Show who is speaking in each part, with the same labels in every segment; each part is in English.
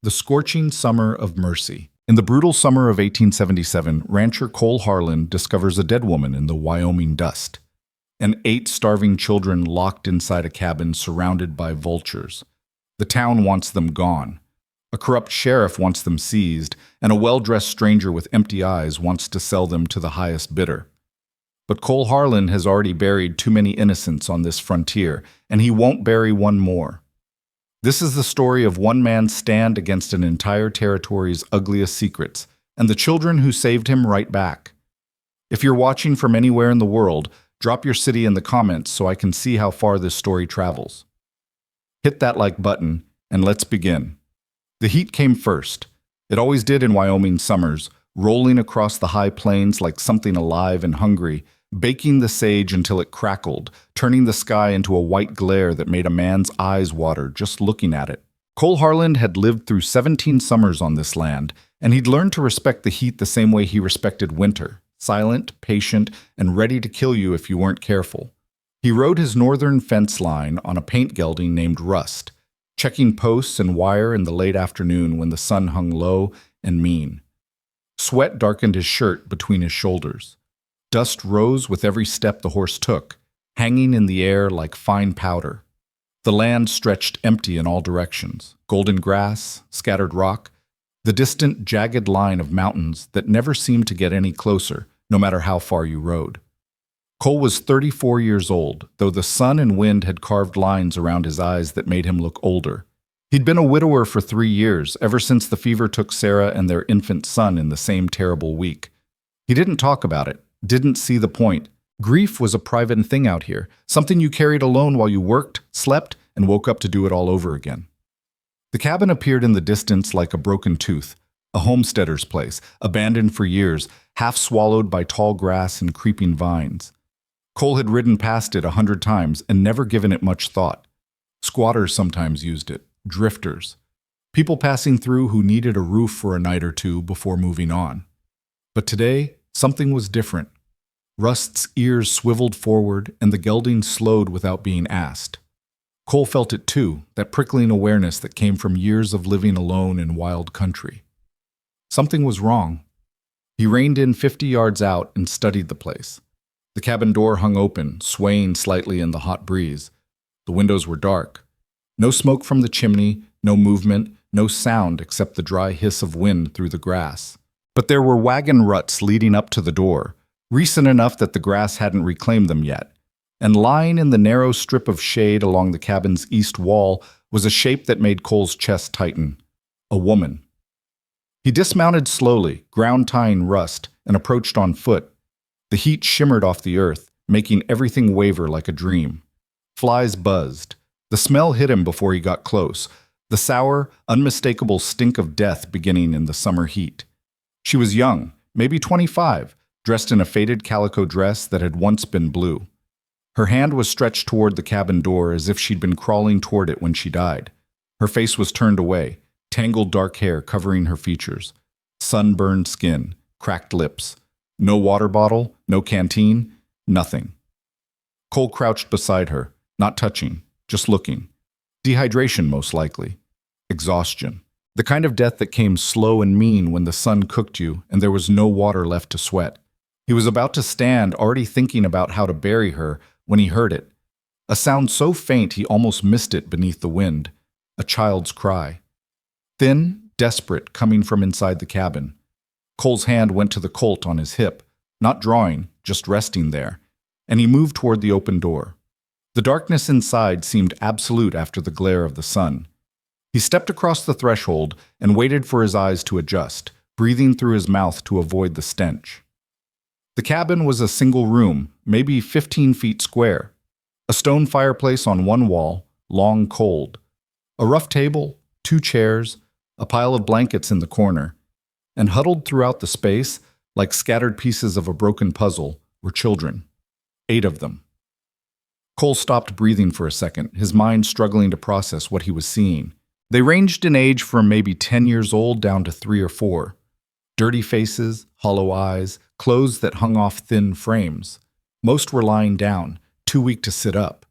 Speaker 1: The scorching summer of mercy. In the brutal summer of 1877, rancher Cole Harlan discovers a dead woman in the Wyoming dust, and 8 starving children locked inside a cabin surrounded by vultures. The town wants them gone. A corrupt sheriff wants them seized, and a well-dressed stranger with empty eyes wants to sell them to the highest bidder. But Cole Harlan has already buried too many innocents on this frontier, and he won't bury one more. This is the story of one man's stand against an entire territory's ugliest secrets, and the children who saved him right back. If you're watching from anywhere in the world, drop your city in the comments so I can see how far this story travels. Hit that like button, and let's begin. The heat came first. It always did in Wyoming summers, rolling across the high plains like something alive and hungry, baking the sage until it crackled, turning the sky into a white glare that made a man's eyes water just looking at it. Cole Harlan had lived through 17 summers on this land, and he'd learned to respect the heat the same way he respected winter, silent, patient, and ready to kill you if you weren't careful. He rode his northern fence line on a paint gelding named Rust, checking posts and wire in the late afternoon when the sun hung low and mean. Sweat darkened his shirt between his shoulders. Dust rose with every step the horse took, hanging in the air like fine powder. The land stretched empty in all directions, golden grass, scattered rock, the distant, jagged line of mountains that never seemed to get any closer, no matter how far you rode. Cole was 34 years old, though the sun and wind had carved lines around his eyes that made him look older. He'd been a widower for 3 years, ever since the fever took Sarah and their infant son in the same terrible week. He didn't talk about it, didn't see the point. Grief was a private thing out here, something you carried alone while you worked, slept, and woke up to do it all over again. The cabin appeared in the distance like a broken tooth, a homesteader's place, abandoned for years, half swallowed by tall grass and creeping vines. Cole had ridden past it 100 times and never given it much thought. Squatters sometimes used it, drifters, people passing through who needed a roof for a night or two before moving on. But today, something was different. Rust's ears swiveled forward, and the gelding slowed without being asked. Cole felt it too, that prickling awareness that came from years of living alone in wild country. Something was wrong. He reined in 50 yards out and studied the place. The cabin door hung open, swaying slightly in the hot breeze. The windows were dark. No smoke from the chimney, no movement, no sound except the dry hiss of wind through the grass. But there were wagon ruts leading up to the door, recent enough that the grass hadn't reclaimed them yet. And lying in the narrow strip of shade along the cabin's east wall was a shape that made Cole's chest tighten. A woman. He dismounted slowly, ground-tying Rust, and approached on foot. The heat shimmered off the earth, making everything waver like a dream. Flies buzzed. The smell hit him before he got close, the sour, unmistakable stink of death beginning in the summer heat. She was young, maybe 25, dressed in a faded calico dress that had once been blue. Her hand was stretched toward the cabin door as if she'd been crawling toward it when she died. Her face was turned away, tangled dark hair covering her features, sunburned skin, cracked lips. No water bottle, no canteen, nothing. Cole crouched beside her, not touching, just looking. Dehydration, most likely. Exhaustion. The kind of death that came slow and mean when the sun cooked you and there was no water left to sweat. He was about to stand, already thinking about how to bury her, when he heard it. A sound so faint he almost missed it beneath the wind. A child's cry. Thin, desperate, coming from inside the cabin. Cole's hand went to the Colt on his hip, not drawing, just resting there, and he moved toward the open door. The darkness inside seemed absolute after the glare of the sun. He stepped across the threshold and waited for his eyes to adjust, breathing through his mouth to avoid the stench. The cabin was a single room, maybe 15 feet square. A stone fireplace on one wall, long cold. A rough table, 2 chairs, a pile of blankets in the corner. And huddled throughout the space, like scattered pieces of a broken puzzle, were children. 8 of them. Cole stopped breathing for a second, his mind struggling to process what he was seeing. They ranged in age from maybe 10 years old down to 3 or 4. Dirty faces, hollow eyes, clothes that hung off thin frames. Most were lying down, too weak to sit up.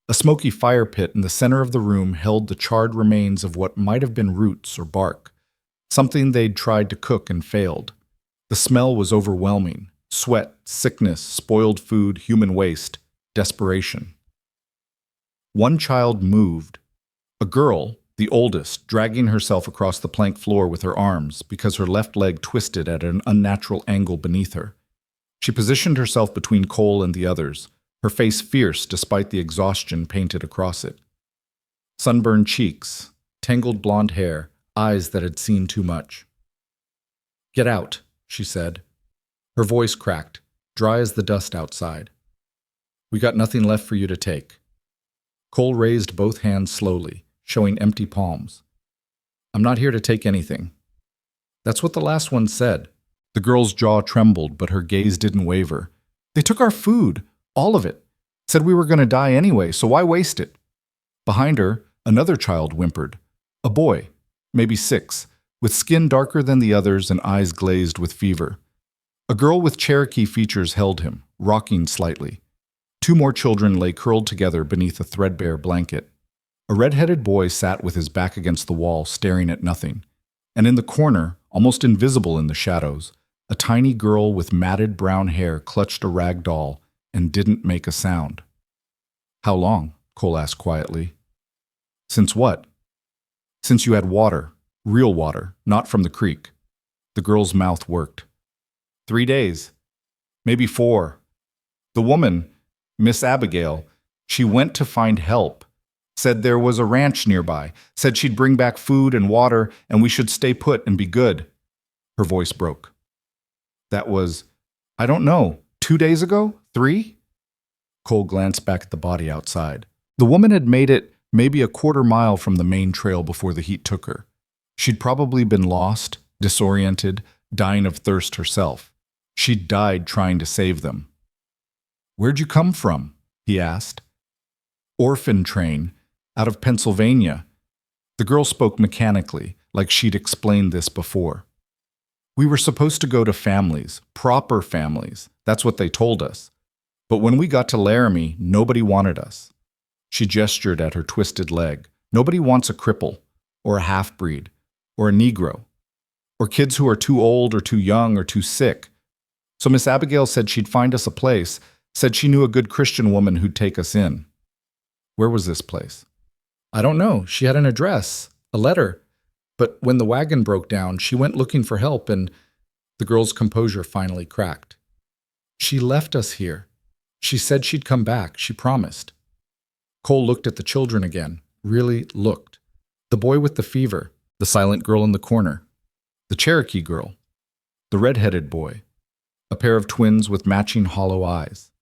Speaker 1: A smoky fire pit in the center of the room held the charred remains of what might have been roots or bark, something they'd tried to cook and failed. The smell was overwhelming. Sweat, sickness, spoiled food, human waste, desperation. One child moved. A girl, the oldest, dragging herself across the plank floor with her arms because her left leg twisted at an unnatural angle beneath her. She positioned herself between Cole and the others, her face fierce despite the exhaustion painted across it. Sunburned cheeks, tangled blonde hair, eyes that had seen too much. "Get out," she said. Her voice cracked, dry as the dust outside. "We got nothing left for you to take." Cole raised both hands slowly, showing empty palms. "I'm not here to take anything." "That's what the last one said." The girl's jaw trembled, but her gaze didn't waver. "They took our food, all of it. Said we were going to die anyway, so why waste it?" Behind her, another child whimpered. A boy, maybe 6, with skin darker than the others and eyes glazed with fever. A girl with Cherokee features held him, rocking slightly. 2 more children lay curled together beneath a threadbare blanket. A red-headed boy sat with his back against the wall, staring at nothing. And in the corner, almost invisible in the shadows, a tiny girl with matted brown hair clutched a rag doll and didn't make a sound. "How long?" Cole asked quietly. "Since what?" "Since you had water, real water, not from the creek." The girl's mouth worked. 3 days. Maybe 4. The woman, Miss Abigail, she went to find help. Said there was a ranch nearby. Said she'd bring back food and water and we should stay put and be good. Her voice broke. "That was, I don't know, 2 days ago? 3? Cole glanced back at the body outside. The woman had made it maybe a quarter mile from the main trail before the heat took her. She'd probably been lost, disoriented, dying of thirst herself. She'd died trying to save them. "Where'd you come from?" he asked. "Orphan train, out of Pennsylvania." The girl spoke mechanically, like she'd explained this before. "We were supposed to go to families, proper families. That's what they told us. But when we got to Laramie, nobody wanted us." She gestured at her twisted leg. "Nobody wants a cripple, or a half-breed, or a Negro, or kids who are too old or too young or too sick. So Miss Abigail said she'd find us a place, said she knew a good Christian woman who'd take us in." "Where was this place?" "I don't know. She had an address, a letter. But when the wagon broke down, she went looking for help and—" The girl's composure finally cracked. "She left us here. She said she'd come back. She promised." Cole looked at the children again, really looked. The boy with the fever, the silent girl in the corner, the Cherokee girl, the red-headed boy, a pair of twins with matching hollow eyes,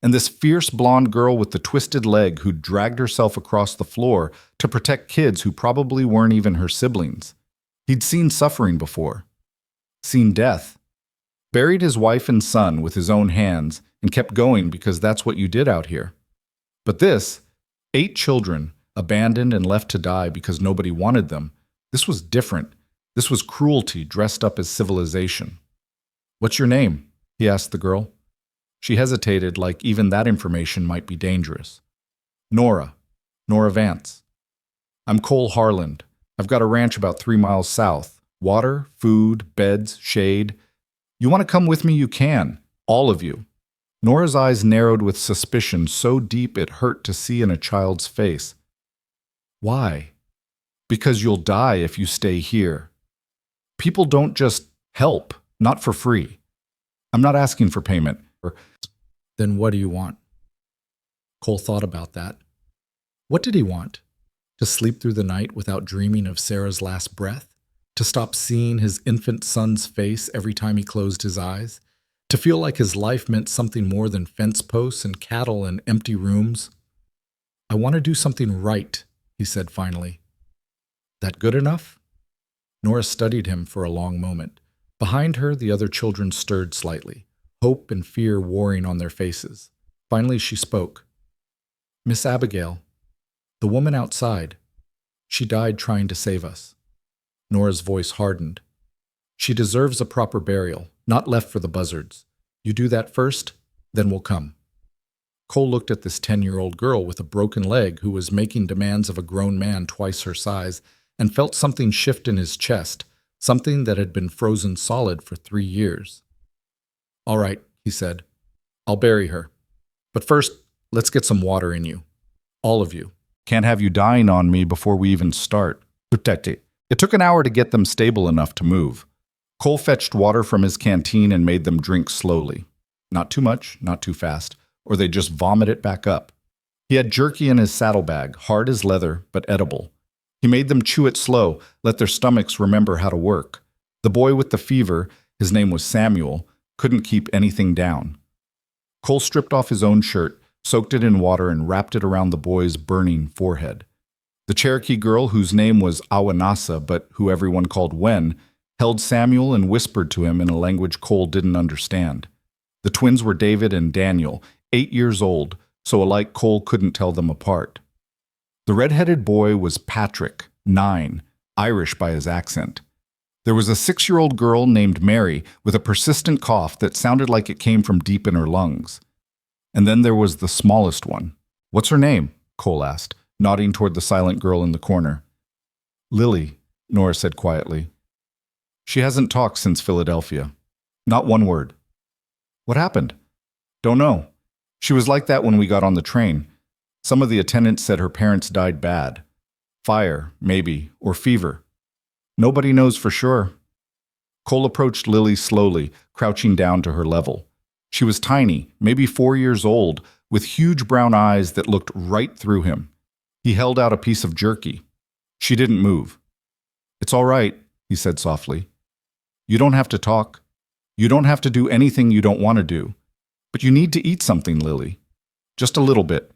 Speaker 1: and this fierce blonde girl with the twisted leg who dragged herself across the floor to protect kids who probably weren't even her siblings. He'd seen suffering before, seen death, buried his wife and son with his own hands, and kept going because that's what you did out here. But this, 8 children, abandoned and left to die because nobody wanted them, this was different. This was cruelty dressed up as civilization. "What's your name?" he asked the girl. She hesitated, like even that information might be dangerous. Nora Vance. "I'm Cole Harland. I've got a ranch about 3 miles south. Water, food, beds, shade. You want to come with me, you can. All of you." Nora's eyes narrowed with suspicion so deep it hurt to see in a child's face. "Why?" "Because you'll die if you stay here. People don't just help, not for free. I'm not asking for payment." "Then what do you want?" Cole thought about that. What did he want? To sleep through the night without dreaming of Sarah's last breath? To stop seeing his infant son's face every time he closed his eyes? To feel like his life meant something more than fence posts and cattle and empty rooms? "I want to do something right," he said finally. "That good enough?" Nora studied him for a long moment. Behind her, the other children stirred slightly, hope and fear warring on their faces. Finally, she spoke. "Miss Abigail, the woman outside, she died trying to save us." Nora's voice hardened. "She deserves a proper burial, not left for the buzzards. You do that first, then we'll come." Cole looked at this 10-year-old girl with a broken leg who was making demands of a grown man twice her size and felt something shift in his chest, something that had been frozen solid for 3 years. "All right," he said. "I'll bury her. But first, let's get some water in you. All of you. Can't have you dying on me before we even start." It took an hour to get them stable enough to move. Cole fetched water from his canteen and made them drink slowly. Not too much, not too fast, or they'd just vomit it back up. He had jerky in his saddlebag, hard as leather, but edible. He made them chew it slow, let their stomachs remember how to work. The boy with the fever, his name was Samuel, couldn't keep anything down. Cole stripped off his own shirt, soaked it in water, and wrapped it around the boy's burning forehead. The Cherokee girl, whose name was Awanasa, but who everyone called Wen, held Samuel and whispered to him in a language Cole didn't understand. The twins were David and Daniel, 8 years old, so alike Cole couldn't tell them apart. The red-headed boy was Patrick, 9, Irish by his accent. There was a 6-year-old girl named Mary with a persistent cough that sounded like it came from deep in her lungs. And then there was the smallest one. "What's her name?" Cole asked, nodding toward the silent girl in the corner. "Lily," Nora said quietly. "She hasn't talked since Philadelphia. Not one word." "What happened?" "Don't know. She was like that when we got on the train. Some of the attendants said her parents died bad. Fire, maybe, or fever. Nobody knows for sure." Cole approached Lily slowly, crouching down to her level. She was tiny, maybe 4 years old, with huge brown eyes that looked right through him. He held out a piece of jerky. She didn't move. "It's all right," he said softly. "You don't have to talk. You don't have to do anything you don't want to do. But you need to eat something, Lily. Just a little bit.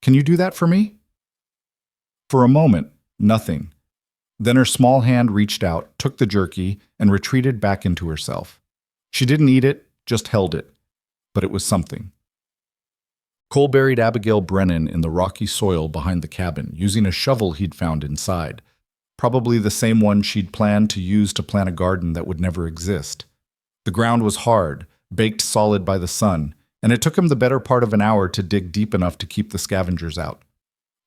Speaker 1: Can you do that for me?" For a moment, nothing. Then her small hand reached out, took the jerky, and retreated back into herself. She didn't eat it, just held it. But it was something. Cole buried Abigail Brennan in the rocky soil behind the cabin, using a shovel he'd found inside, probably the same one she'd planned to use to plant a garden that would never exist. The ground was hard, baked solid by the sun, and it took him the better part of an hour to dig deep enough to keep the scavengers out.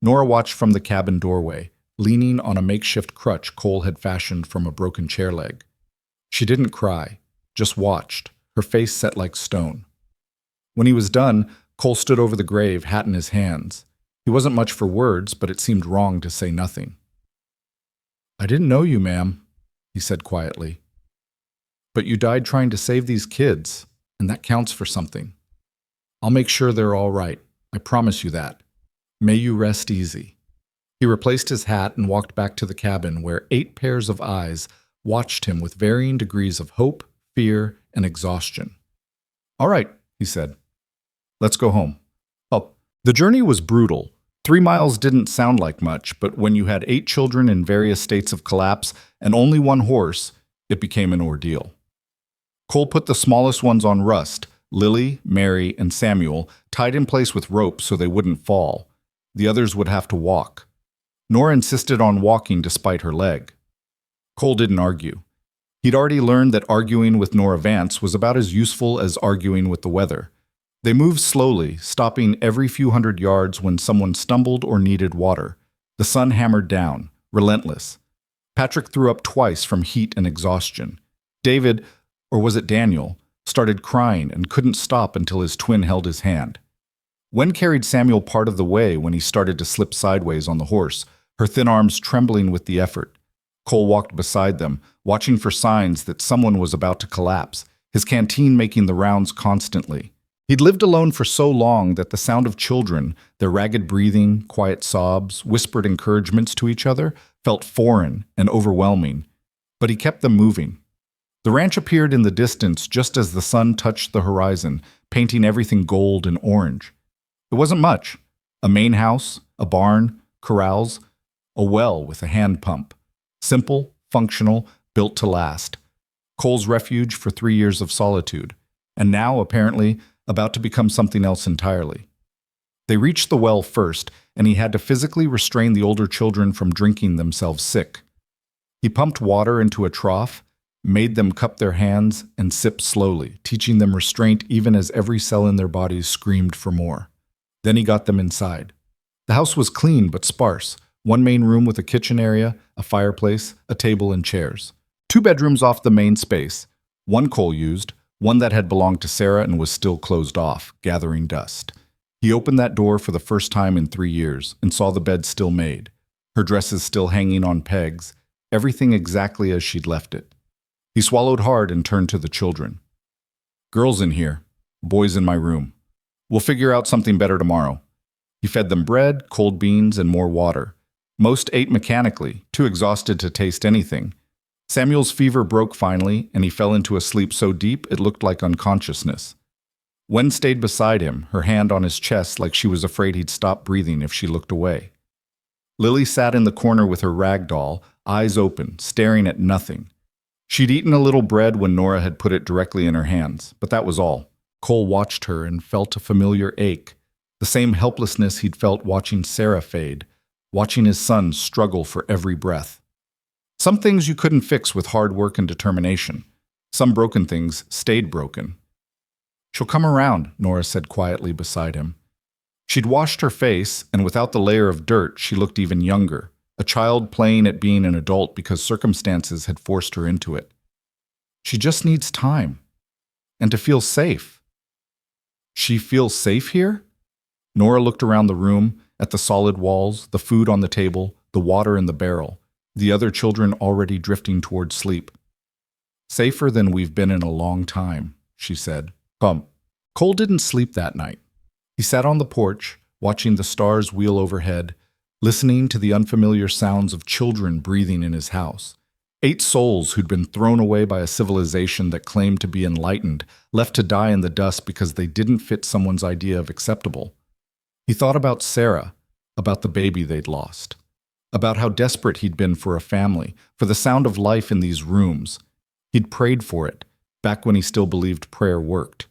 Speaker 1: Nora watched from the cabin doorway, leaning on a makeshift crutch Cole had fashioned from a broken chair leg. She didn't cry, just watched, her face set like stone. When he was done, Cole stood over the grave, hat in his hands. He wasn't much for words, but it seemed wrong to say nothing. "I didn't know you, ma'am," he said quietly. "But you died trying to save these kids, and that counts for something. I'll make sure they're all right. I promise you that. May you rest easy." He replaced his hat and walked back to the cabin where 8 pairs of eyes watched him with varying degrees of hope, fear, and exhaustion. "All right," he said. "Let's go home." Oh, the journey was brutal. 3 miles didn't sound like much, but when you had 8 children in various states of collapse and only 1 horse, it became an ordeal. Cole put the smallest ones on rust, Lily, Mary, and Samuel, tied in place with ropes so they wouldn't fall. The others would have to walk. Nora insisted on walking despite her leg. Cole didn't argue. He'd already learned that arguing with Nora Vance was about as useful as arguing with the weather. They moved slowly, stopping every few hundred yards when someone stumbled or needed water. The sun hammered down, relentless. Patrick threw up twice from heat and exhaustion. David, or was it Daniel, started crying and couldn't stop until his twin held his hand. Wen carried Samuel part of the way when he started to slip sideways on the horse, her thin arms trembling with the effort. Cole walked beside them, watching for signs that someone was about to collapse, his canteen making the rounds constantly. He'd lived alone for so long that the sound of children, their ragged breathing, quiet sobs, whispered encouragements to each other, felt foreign and overwhelming. But he kept them moving. The ranch appeared in the distance just as the sun touched the horizon, painting everything gold and orange. It wasn't much. A main house, a barn, corrals, a well with a hand pump. Simple, functional, built to last. Cole's refuge for 3 years of solitude, and now, apparently, about to become something else entirely. They reached the well first, and he had to physically restrain the older children from drinking themselves sick. He pumped water into a trough, made them cup their hands and sip slowly, teaching them restraint even as every cell in their bodies screamed for more. Then he got them inside. The house was clean but sparse. One main room with a kitchen area, a fireplace, a table and chairs. Two bedrooms off the main space. One Cole used, one that had belonged to Sarah and was still closed off, gathering dust. He opened that door for the first time in 3 years and saw the bed still made, her dresses still hanging on pegs, everything exactly as she'd left it. He swallowed hard and turned to the children. Girls in here, boys in my room. We'll figure out something better tomorrow. He fed them bread, cold beans, and more water. Most ate mechanically, too exhausted to taste anything. Samuel's fever broke finally, and he fell into a sleep so deep it looked like unconsciousness. Wen stayed beside him, her hand on his chest like she was afraid he'd stop breathing if she looked away. Lily sat in the corner with her rag doll, eyes open, staring at nothing. She'd eaten a little bread when Nora had put it directly in her hands, but that was all. Cole watched her and felt a familiar ache, the same helplessness he'd felt watching Sarah fade, watching his son struggle for every breath. Some things you couldn't fix with hard work and determination. Some broken things stayed broken. She'll come around, Nora said quietly beside him. She'd washed her face, and without the layer of dirt, she looked even younger, a child playing at being an adult because circumstances had forced her into it. She just needs time, and to feel safe. She feels safe here? Nora looked around the room, at the solid walls, the food on the table, the water in the barrel, the other children already drifting toward sleep. Safer than we've been in a long time, she said. Come. Cole didn't sleep that night. He sat on the porch, watching the stars wheel overhead, listening to the unfamiliar sounds of children breathing in his house. 8 souls who'd been thrown away by a civilization that claimed to be enlightened, left to die in the dust because they didn't fit someone's idea of acceptable. He thought about Sarah, about the baby they'd lost, about how desperate he'd been for a family, for the sound of life in these rooms. He'd prayed for it, back when he still believed prayer worked.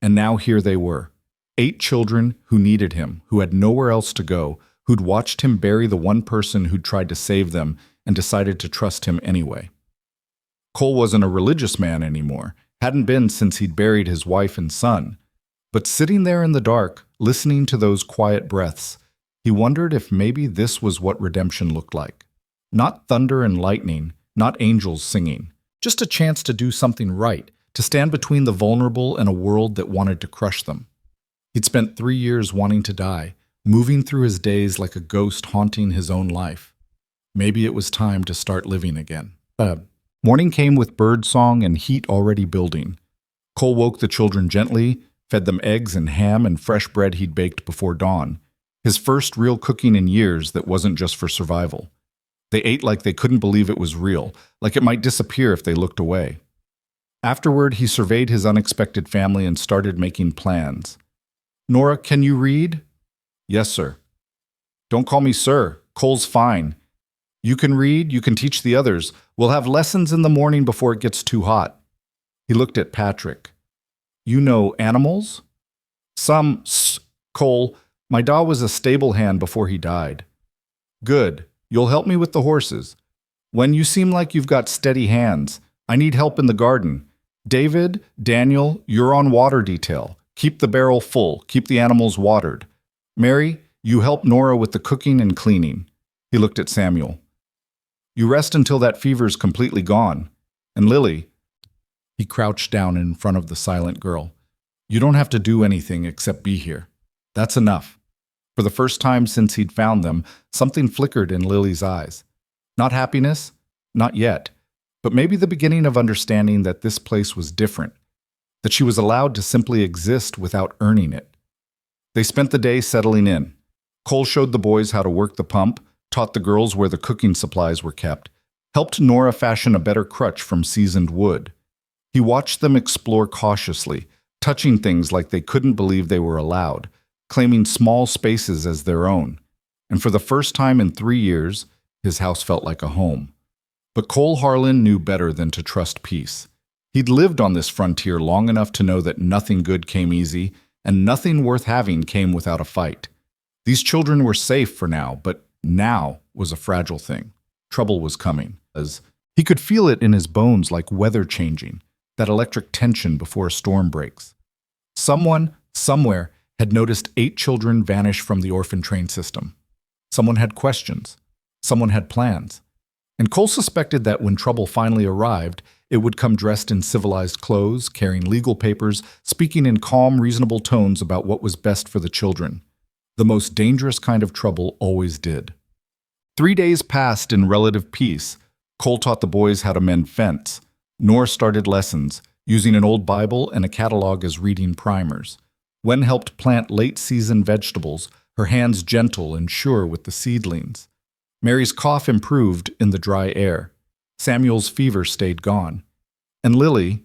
Speaker 1: And now here they were, 8 children who needed him, who had nowhere else to go, who'd watched him bury the one person who'd tried to save them and decided to trust him anyway. Cole wasn't a religious man anymore, hadn't been since he'd buried his wife and son. But sitting there in the dark, listening to those quiet breaths, he wondered if maybe this was what redemption looked like. Not thunder and lightning, not angels singing, just a chance to do something right, to stand between the vulnerable and a world that wanted to crush them. He'd spent 3 years wanting to die, moving through his days like a ghost haunting his own life. Maybe it was time to start living again. Morning came with birdsong and heat already building. Cole woke the children gently, fed them eggs and ham and fresh bread he'd baked before dawn. His first real cooking in years that wasn't just for survival. They ate like they couldn't believe it was real, like it might disappear if they looked away. Afterward, he surveyed his unexpected family and started making plans. Nora, can you read? Yes, sir. Don't call me sir. Cole's fine. You can read, you can teach the others. We'll have lessons in the morning before it gets too hot. He looked at Patrick. You know animals? Some, Cole. My dad was a stable hand before he died. Good. You'll help me with the horses. When you seem like you've got steady hands, I need help in the garden. David, Daniel, you're on water detail. Keep the barrel full. Keep the animals watered. Mary, you help Nora with the cooking and cleaning. He looked at Samuel. You rest until that fever's completely gone. And Lily, he crouched down in front of the silent girl. You don't have to do anything except be here. That's enough. For the first time since he'd found them, something flickered in Lily's eyes. Not happiness, not yet, but maybe the beginning of understanding that this place was different, that she was allowed to simply exist without earning it. They spent the day settling in. Cole showed the boys how to work the pump, taught the girls where the cooking supplies were kept, helped Nora fashion a better crutch from seasoned wood. He watched them explore cautiously, touching things like they couldn't believe they were allowed, claiming small spaces as their own. And for the first time in 3 years, his house felt like a home. But Cole Harlan knew better than to trust peace. He'd lived on this frontier long enough to know that nothing good came easy, and nothing worth having came without a fight. These children were safe for now, but now was a fragile thing. Trouble was coming. As he could feel it in his bones like weather changing, that electric tension before a storm breaks. Someone, somewhere, had noticed 8 children vanish from the orphan train system. Someone had questions. Someone had plans. And Cole suspected that when trouble finally arrived, it would come dressed in civilized clothes, carrying legal papers, speaking in calm, reasonable tones about what was best for the children. The most dangerous kind of trouble always did. 3 days passed in relative peace. Cole taught the boys how to mend fence. Nora started lessons, using an old Bible and a catalog as reading primers. Wen helped plant late-season vegetables, her hands gentle and sure with the seedlings. Mary's cough improved in the dry air. Samuel's fever stayed gone. And Lily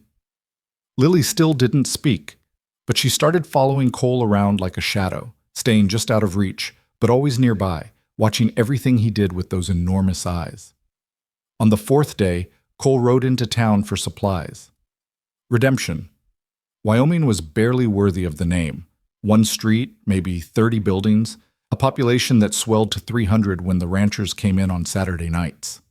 Speaker 1: still didn't speak, but she started following Cole around like a shadow, staying just out of reach, but always nearby, watching everything he did with those enormous eyes. On the 4th day, Cole rode into town for supplies. Redemption. Wyoming was barely worthy of the name. 1 street, maybe 30 buildings, a population that swelled to 300 when the ranchers came in on Saturday nights.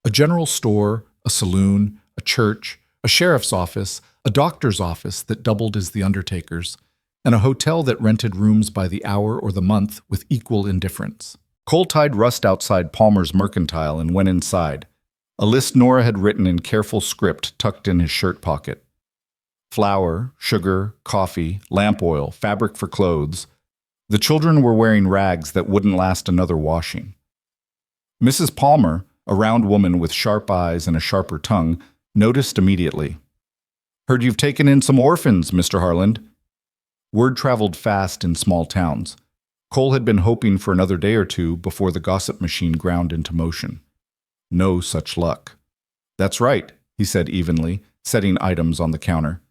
Speaker 1: A general store, a saloon, a church, a sheriff's office, a doctor's office that doubled as the undertaker's, and a hotel that rented rooms by the hour or the month with equal indifference. Cole tied Rust outside Palmer's Mercantile and went inside. A list Nora had written in careful script tucked in his shirt pocket. Flour, sugar, coffee, lamp oil, fabric for clothes. The children were wearing rags that wouldn't last another washing. Mrs. Palmer, a round woman with sharp eyes and a sharper tongue, noticed immediately. "Heard you've taken in some orphans, Mr. Harland." Word traveled fast in small towns. Cole had been hoping for another day or two before the gossip machine ground into motion. No such luck. "That's right," he said evenly, setting items on the counter.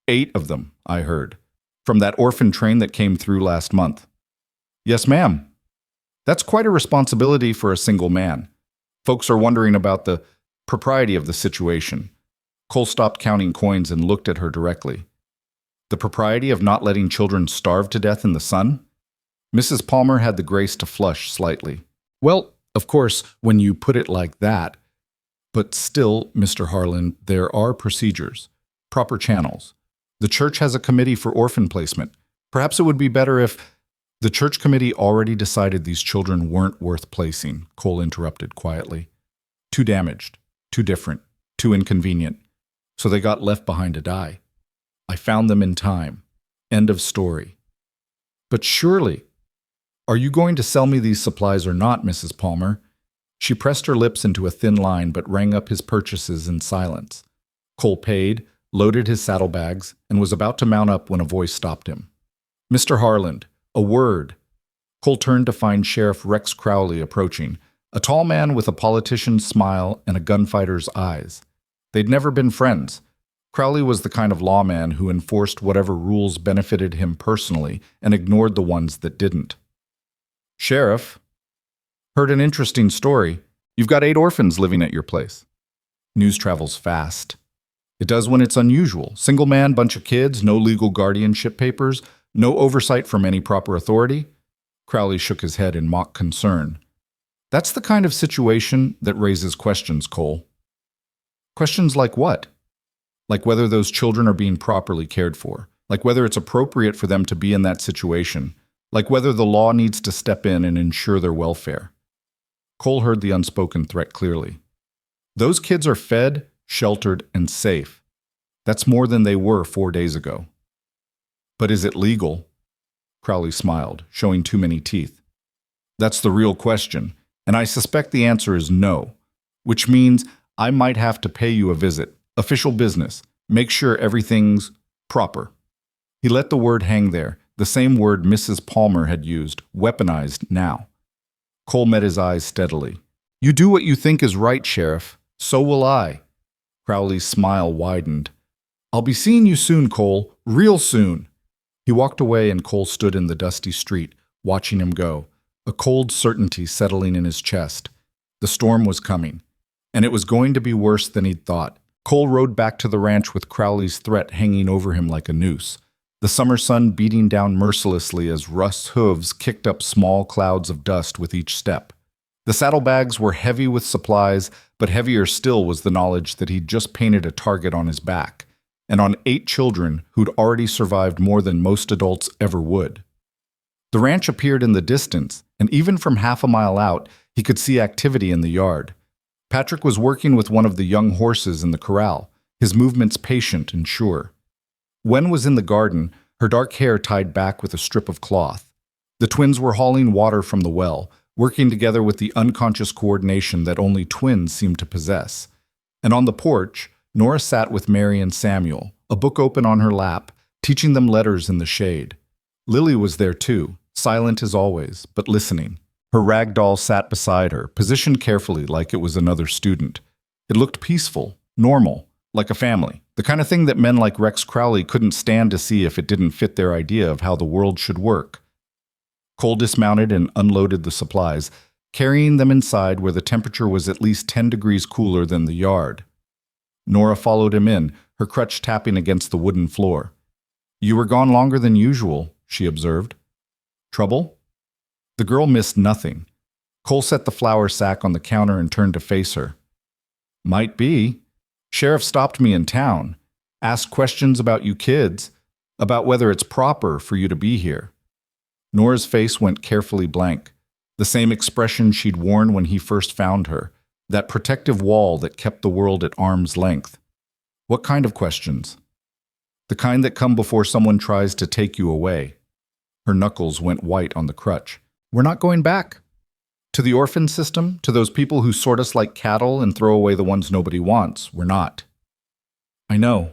Speaker 1: 8 of them, I heard, from that orphan train that came through last month. "Yes, ma'am." That's quite a responsibility for a single man. Folks are wondering about the propriety of the situation. Cole stopped counting coins and looked at her directly. The propriety of not letting children starve to death in the sun? Mrs. Palmer had the grace to flush slightly. "Well, of course, when you put it like that. But still, Mr. Harland, there are procedures, proper channels. The church has a committee for orphan placement. Perhaps it would be better if—" "The church committee already decided these children weren't worth placing," Cole interrupted quietly. "Too damaged, too different, too inconvenient. So they got left behind to die. I found them in time. End of story." "But surely—" "Are you going to sell me these supplies or not, Mrs. Palmer?" She pressed her lips into a thin line but rang up his purchases in silence. Cole paid, loaded his saddlebags, and was about to mount up when a voice stopped him. "Mr. Harland, a word." Cole turned to find Sheriff Rex Crowley approaching, a tall man with a politician's smile and a gunfighter's eyes. They'd never been friends. Crowley was the kind of lawman who enforced whatever rules benefited him personally and ignored the ones that didn't. "Sheriff, heard an interesting story. You've got 8 orphans living at your place." News travels fast. It does when it's unusual. Single man, bunch of kids, no legal guardianship papers, no oversight from any proper authority. Crowley shook his head in mock concern. "That's the kind of situation that raises questions, Cole." "Questions like what?" "Like whether those children are being properly cared for, like whether it's appropriate for them to be in that situation, like whether the law needs to step in and ensure their welfare." Cole heard the unspoken threat clearly. Those kids are fed, sheltered, and safe. That's more than they were 4 days ago. "But is it legal?" Crowley smiled, showing too many teeth. "That's the real question, and I suspect the answer is no, which means I might have to pay you a visit, official business, make sure everything's proper." He let the word hang there, the same word Mrs. Palmer had used, weaponized now. Cole met his eyes steadily. "You do what you think is right, Sheriff. So will I." Crowley's smile widened. "I'll be seeing you soon, Cole, real soon." He walked away and Cole stood in the dusty street, watching him go, a cold certainty settling in his chest. The storm was coming, and it was going to be worse than he'd thought. Cole rode back to the ranch with Crowley's threat hanging over him like a noose, the summer sun beating down mercilessly as Rust's hooves kicked up small clouds of dust with each step. The saddlebags were heavy with supplies, but heavier still was the knowledge that he'd just painted a target on his back. and on 8 children who'd already survived more than most adults ever would. The ranch appeared in the distance, and even from half a mile out, he could see activity in the yard. Patrick was working with one of the young horses in the corral, his movements patient and sure. Wen was in the garden, her dark hair tied back with a strip of cloth. The twins were hauling water from the well, working together with the unconscious coordination that only twins seem to possess. And on the porch, Nora sat with Mary and Samuel, a book open on her lap, teaching them letters in the shade. Lily was there too, silent as always, but listening. Her rag doll sat beside her, positioned carefully like it was another student. It looked peaceful, normal, like a family, the kind of thing that men like Rex Crowley couldn't stand to see if it didn't fit their idea of how the world should work. Cole dismounted and unloaded the supplies, carrying them inside where the temperature was at least 10 degrees cooler than the yard. Nora followed him in, her crutch tapping against the wooden floor. "You were gone longer than usual," she observed. "Trouble?" The girl missed nothing. Cole set the flour sack on the counter and turned to face her. "Might be. Sheriff stopped me in town, asked questions about you kids, about whether it's proper for you to be here." Nora's face went carefully blank, the same expression she'd worn when he first found her, that protective wall that kept the world at arm's length. "What kind of questions?" "The kind that come before someone tries to take you away." Her knuckles went white on the crutch. "We're not going back. To the orphan system, to those people who sort us like cattle and throw away the ones nobody wants, we're not." "I know."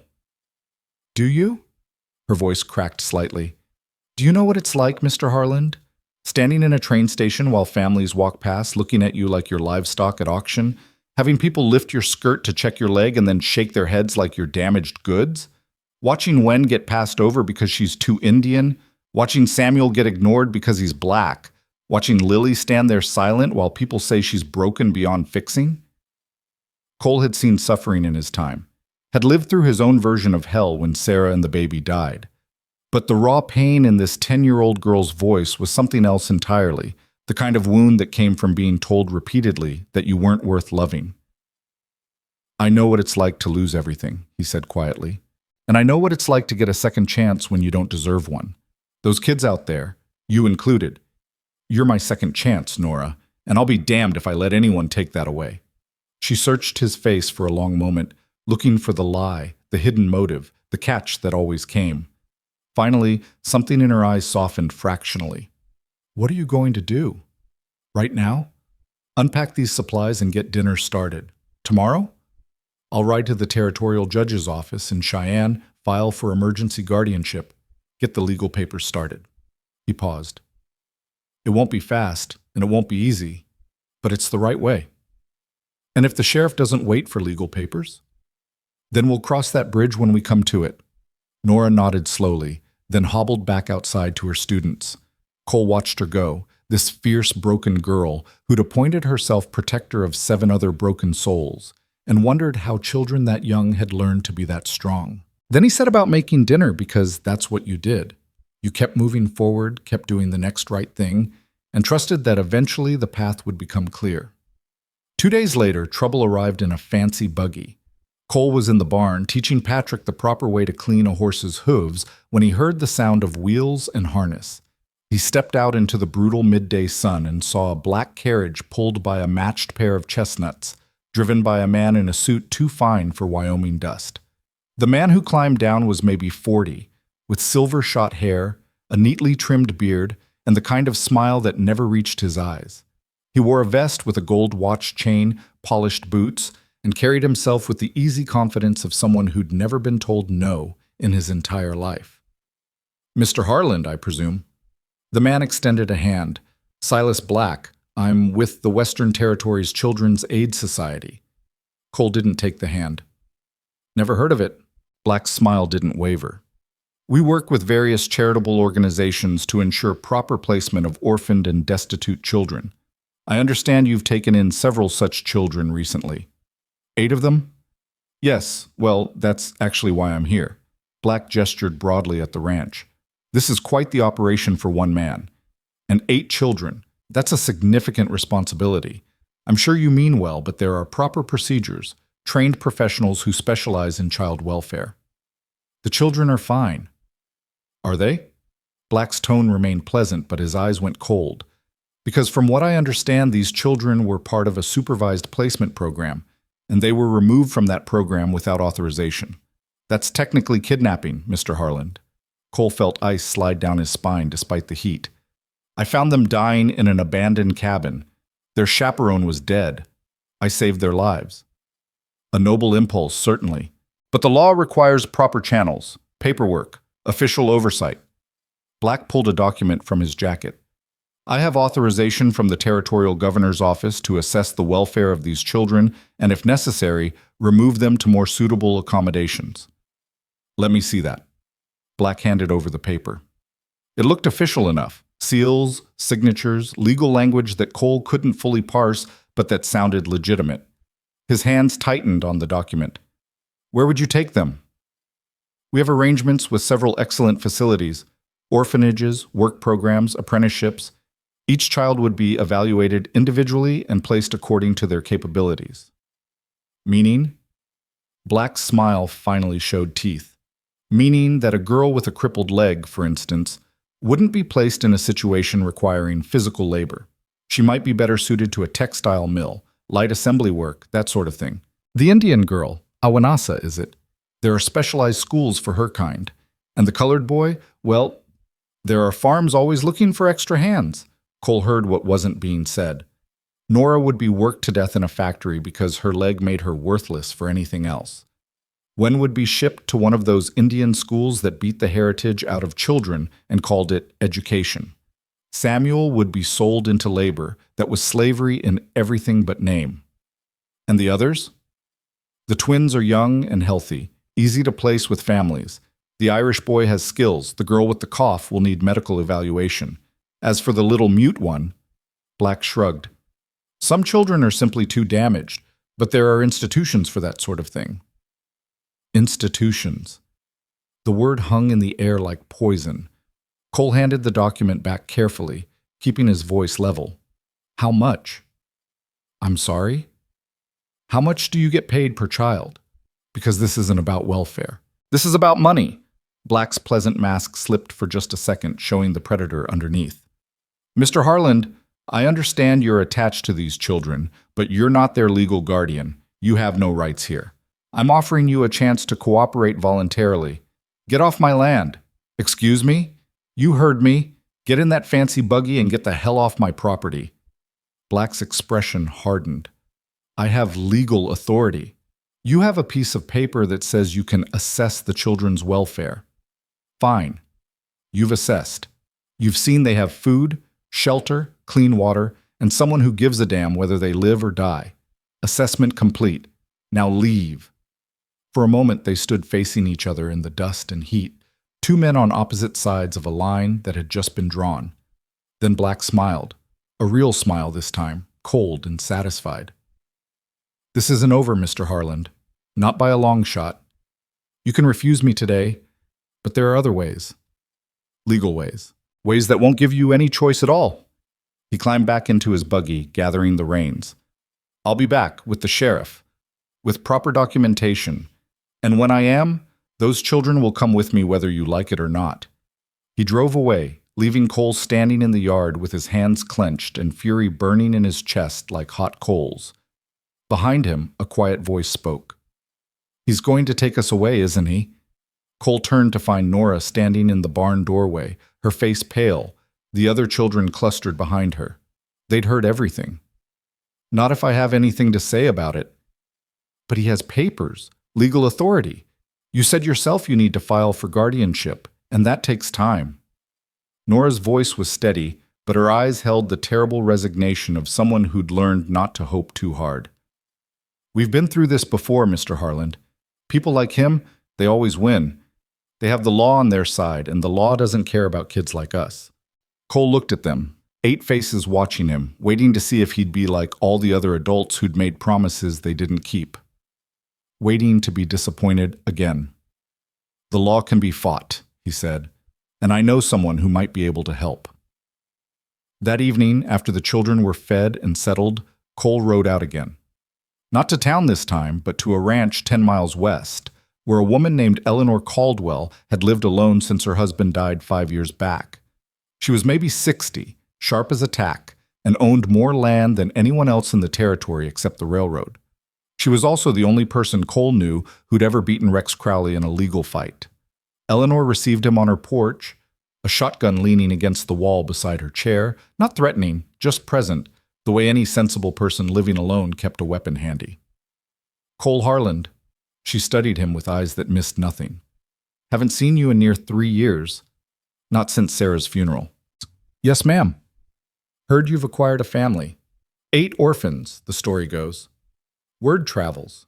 Speaker 1: "Do you?" Her voice cracked slightly. "Do you know what it's like, Mr. Harland? Standing in a train station while families walk past, looking at you like you're livestock at auction, having people lift your skirt to check your leg and then shake their heads like you're damaged goods? Watching Wen get passed over because she's too Indian? Watching Samuel get ignored because he's black? Watching Lily stand there silent while people say she's broken beyond fixing?" Cole had seen suffering in his time, had lived through his own version of hell when Sarah and the baby died. But the raw pain in this 10-year-old girl's voice was something else entirely, the kind of wound that came from being told repeatedly that you weren't worth loving. "I know what it's like to lose everything," he said quietly. "And I know what it's like to get a second chance when you don't deserve one. Those kids out there, you included, you're my second chance, Nora, and I'll be damned if I let anyone take that away." She searched his face for a long moment, looking for the lie, the hidden motive, the catch that always came. Finally, something in her eyes softened fractionally. "What are you going to do? Right now? Unpack these supplies and get dinner started. Tomorrow? I'll ride to the territorial judge's office in Cheyenne, file for emergency guardianship, get the legal papers started." He paused. "It won't be fast, and it won't be easy, but it's the right way. And if the sheriff doesn't wait for legal papers, then we'll cross that bridge when we come to it." Nora nodded slowly, then hobbled back outside to her students. Cole watched her go, this fierce, broken girl who'd appointed herself protector of 7 other broken souls, and wondered how children that young had learned to be that strong. Then he set about making dinner because that's what you did. You kept moving forward, kept doing the next right thing, and trusted that eventually the path would become clear. 2 days later, trouble arrived in a fancy buggy. Cole was in the barn, teaching Patrick the proper way to clean a horse's hooves when he heard the sound of wheels and harness. He stepped out into the brutal midday sun and saw a black carriage pulled by a matched pair of chestnuts, driven by a man in a suit too fine for Wyoming dust. The man who climbed down was maybe 40, with silver-shot hair, a neatly trimmed beard, and the kind of smile that never reached his eyes. He wore a vest with a gold watch chain, polished boots, and carried himself with the easy confidence of someone who'd never been told no in his entire life. "Mr. Harland, I presume?" The man extended a hand. "Silas Black. I'm with the Western Territories Children's Aid Society." Cole didn't take the hand. "Never heard of it." Black's smile didn't waver. "We work with various charitable organizations to ensure proper placement of orphaned and destitute children. I understand you've taken in several such children recently." 8 of them? "Yes, well, that's actually why I'm here." Black gestured broadly at the ranch. "This is quite the operation for one man. And 8 children. That's a significant responsibility. I'm sure you mean well, but there are proper procedures, trained professionals who specialize in child welfare." The children are fine. Are they? Black's tone remained pleasant, but his eyes went cold. Because from what I understand, these children were part of a supervised placement program, and they were removed from that program without authorization. That's technically kidnapping, Mr. Harland. Cole felt ice slide down his spine despite the heat. I found them dying in an abandoned cabin. Their chaperone was dead. I saved their lives. A noble impulse, certainly. But the law requires proper channels, paperwork, official oversight. Black pulled a document from his jacket. I have authorization from the territorial governor's office to assess the welfare of these children and, if necessary, remove them to more suitable accommodations. Let me see that. Black handed over the paper. It looked official enough. Seals, signatures, legal language that Cole couldn't fully parse, but that sounded legitimate. His hands tightened on the document. Where would you take them? We have arrangements with several excellent facilities, orphanages, work programs, apprenticeships. Each child would be evaluated individually and placed according to their capabilities. Meaning? Black's smile finally showed teeth. Meaning that a girl with a crippled leg, for instance, wouldn't be placed in a situation requiring physical labor. She might be better suited to a textile mill, light assembly work, that sort of thing. The Indian girl, Awanasa, is it? There are specialized schools for her kind. And the colored boy, well, there are farms always looking for extra hands. Cole heard what wasn't being said. Nora would be worked to death in a factory because her leg made her worthless for anything else. Wen would be shipped to one of those Indian schools that beat the heritage out of children and called it education. Samuel would be sold into labor that was slavery in everything but name. And the others? The twins are young and healthy, easy to place with families. The Irish boy has skills. The girl with the cough will need medical evaluation. As for the little mute one, Black shrugged. Some children are simply too damaged, but there are institutions for that sort of thing. Institutions. The word hung in the air like poison. Cole handed the document back carefully, keeping his voice level. How much? I'm sorry? How much do you get paid per child? Because this isn't about welfare. This is about money. Black's pleasant mask slipped for just a second, showing the predator underneath. Mr. Harland, I understand you're attached to these children, but you're not their legal guardian. You have no rights here. I'm offering you a chance to cooperate voluntarily. Get off my land. Excuse me? You heard me. Get in that fancy buggy and get the hell off my property. Black's expression hardened. I have legal authority. You have a piece of paper that says you can assess the children's welfare. Fine. You've assessed. You've seen they have food, shelter, clean water, and someone who gives a damn whether they live or die. Assessment complete. Now leave. For a moment, they stood facing each other in the dust and heat, two men on opposite sides of a line that had just been drawn. Then Black smiled, a real smile this time, cold and satisfied. This isn't over, Mr. Harland. Not by a long shot. You can refuse me today, but there are other ways. Legal ways. Ways that won't give you any choice at all. He climbed back into his buggy, gathering the reins. I'll be back with the sheriff, with proper documentation. And when I am, those children will come with me whether you like it or not. He drove away, leaving Cole standing in the yard with his hands clenched and fury burning in his chest like hot coals. Behind him, a quiet voice spoke. He's going to take us away, isn't he? Cole turned to find Nora standing in the barn doorway, her face pale, the other children clustered behind her. They'd heard everything. Not if I have anything to say about it. But he has papers, legal authority. You said yourself you need to file for guardianship, and that takes time. Nora's voice was steady, but her eyes held the terrible resignation of someone who'd learned not to hope too hard. We've been through this before, Mr. Harland. People like him, they always win. They have the law on their side, and the law doesn't care about kids like us. Cole looked at them, 8 faces watching him, waiting to see if he'd be like all the other adults who'd made promises they didn't keep. Waiting to be disappointed again. The law can be fought, he said, and I know someone who might be able to help. That evening, after the children were fed and settled, Cole rode out again. Not to town this time, but to a ranch 10 miles west, where a woman named Eleanor Caldwell had lived alone since her husband died 5 years back. She was maybe 60, sharp as a tack, and owned more land than anyone else in the territory except the railroad. She was also the only person Cole knew who'd ever beaten Rex Crowley in a legal fight. Eleanor received him on her porch, a shotgun leaning against the wall beside her chair, not threatening, just present, the way any sensible person living alone kept a weapon handy. "Cole Harland." She studied him with eyes that missed nothing. "Haven't seen you in near 3 years. Not since Sarah's funeral." "Yes, ma'am." "Heard you've acquired a family. 8 orphans, the story goes. Word travels."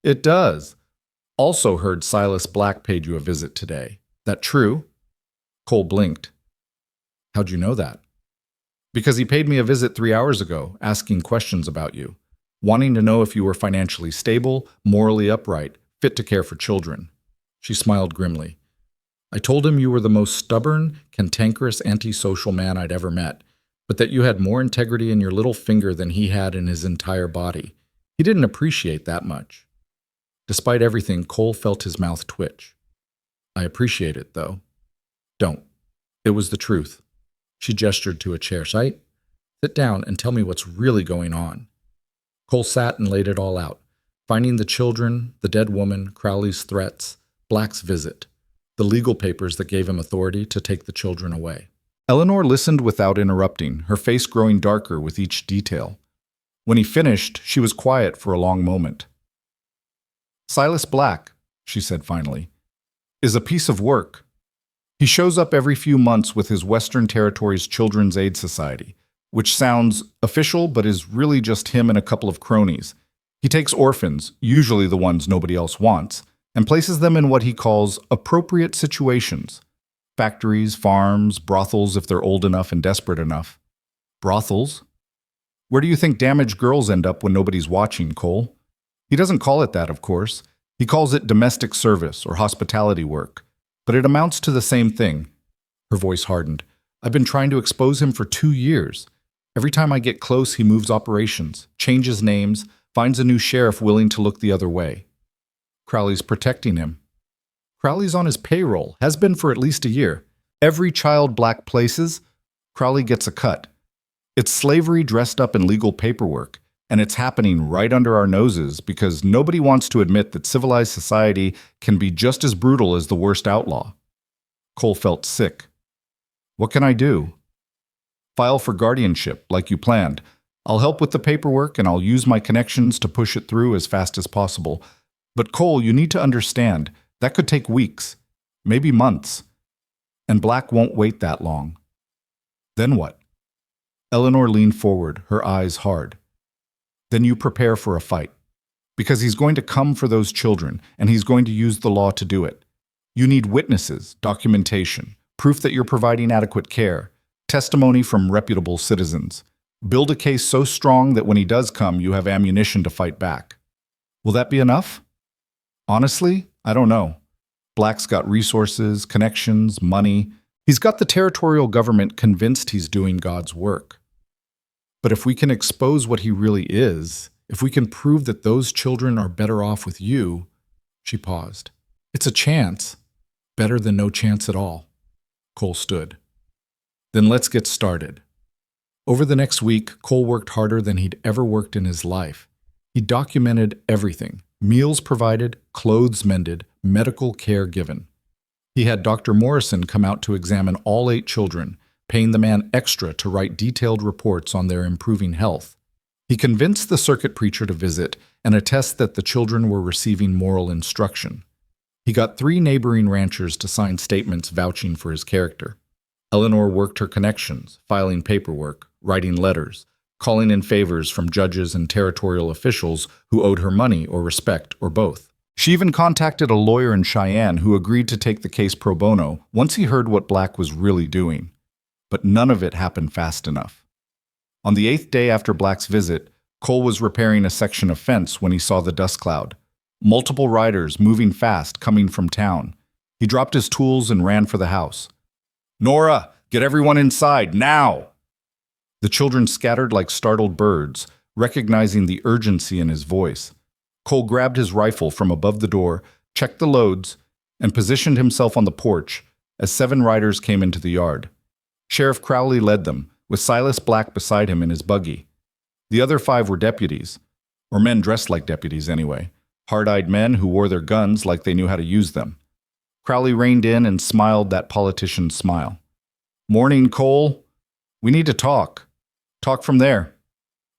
Speaker 1: "It does. Also heard Silas Black paid you a visit today. That true?" Cole blinked. "How'd you know that?" "Because he paid me a visit 3 hours ago, asking questions about you, wanting to know if you were financially stable, morally upright, fit to care for children." She smiled grimly. "I told him you were the most stubborn, cantankerous, antisocial man I'd ever met, but that you had more integrity in your little finger than he had in his entire body. He didn't appreciate that much." Despite everything, Cole felt his mouth twitch. "I appreciate it, though." "Don't. It was the truth." She gestured to a chair. "Sit down and tell me what's really going on." Cole sat and laid it all out, finding the children, the dead woman, Crowley's threats, Black's visit, the legal papers that gave him authority to take the children away. Eleanor listened without interrupting, her face growing darker with each detail. When he finished, she was quiet for a long moment. "Silas Black," she said finally, "is a piece of work. He shows up every few months with his Western Territories Children's Aid Society, which sounds official but is really just him and a couple of cronies. He takes orphans, usually the ones nobody else wants, and places them in what he calls appropriate situations. Factories, farms, brothels if they're old enough and desperate enough." "Brothels? Where do you think damaged girls end up when nobody's watching, Cole?" "He doesn't call it that, of course. He calls it domestic service or hospitality work. But it amounts to the same thing." Her voice hardened. "I've been trying to expose him for 2 years. Every time I get close, he moves operations, changes names, finds a new sheriff willing to look the other way." "Crowley's protecting him." "Crowley's on his payroll, has been for at least a year. Every child Black places, Crowley gets a cut. It's slavery dressed up in legal paperwork, and it's happening right under our noses because nobody wants to admit that civilized society can be just as brutal as the worst outlaw." Cole felt sick. "What can I do?" "File for guardianship, like you planned. I'll help with the paperwork and I'll use my connections to push it through as fast as possible. But Cole, you need to understand, that could take weeks, maybe months. And Black won't wait that long." "Then what?" Eleanor leaned forward, her eyes hard. "Then you prepare for a fight. Because he's going to come for those children, and he's going to use the law to do it. You need witnesses, documentation, proof that you're providing adequate care, testimony from reputable citizens. Build a case so strong that when he does come, you have ammunition to fight back." "Will that be enough?" "Honestly, I don't know. Black's got resources, connections, money. He's got the territorial government convinced he's doing God's work. But if we can expose what he really is, if we can prove that those children are better off with you," she paused. "It's a chance. Better than no chance at all." Cole stood. "Then let's get started." Over the next week, Cole worked harder than he'd ever worked in his life. He documented everything: meals provided, clothes mended, medical care given. He had Dr. Morrison come out to examine all 8 children, paying the man extra to write detailed reports on their improving health. He convinced the circuit preacher to visit and attest that the children were receiving moral instruction. He got 3 neighboring ranchers to sign statements vouching for his character. Eleanor worked her connections, filing paperwork, writing letters, calling in favors from judges and territorial officials who owed her money or respect or both. She even contacted a lawyer in Cheyenne who agreed to take the case pro bono once he heard what Black was really doing. But none of it happened fast enough. On the 8th day after Black's visit, Cole was repairing a section of fence when he saw the dust cloud. Multiple riders moving fast coming from town. He dropped his tools and ran for the house. "Nora, get everyone inside, now!" The children scattered like startled birds, recognizing the urgency in his voice. Cole grabbed his rifle from above the door, checked the loads, and positioned himself on the porch as 7 riders came into the yard. Sheriff Crowley led them, with Silas Black beside him in his buggy. The other 5 were deputies, or men dressed like deputies anyway, hard-eyed men who wore their guns like they knew how to use them. Crowley reined in and smiled that politician's smile. "Morning, Cole. We need to talk. Talk from there.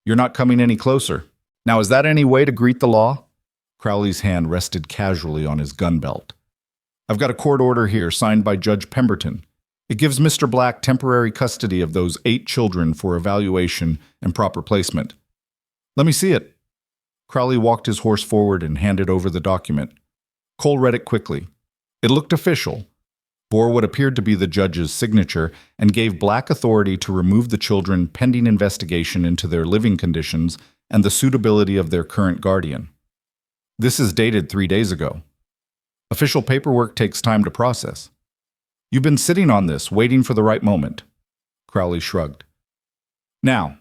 Speaker 1: You're not coming any closer. Now, is that any way to greet the law?" Crowley's hand rested casually on his gun belt. "I've got a court order here signed by Judge Pemberton. It gives Mr. Black temporary custody of those 8 children for evaluation and proper placement." "Let me see it." Crowley walked his horse forward and handed over the document. Cole read it quickly. It looked official, bore what appeared to be the judge's signature, and gave Black authority to remove the children pending investigation into their living conditions and the suitability of their current guardian. This is dated 3 days ago. Official paperwork takes time to process. "You've been sitting on this, waiting for the right moment." Crowley shrugged. "Now,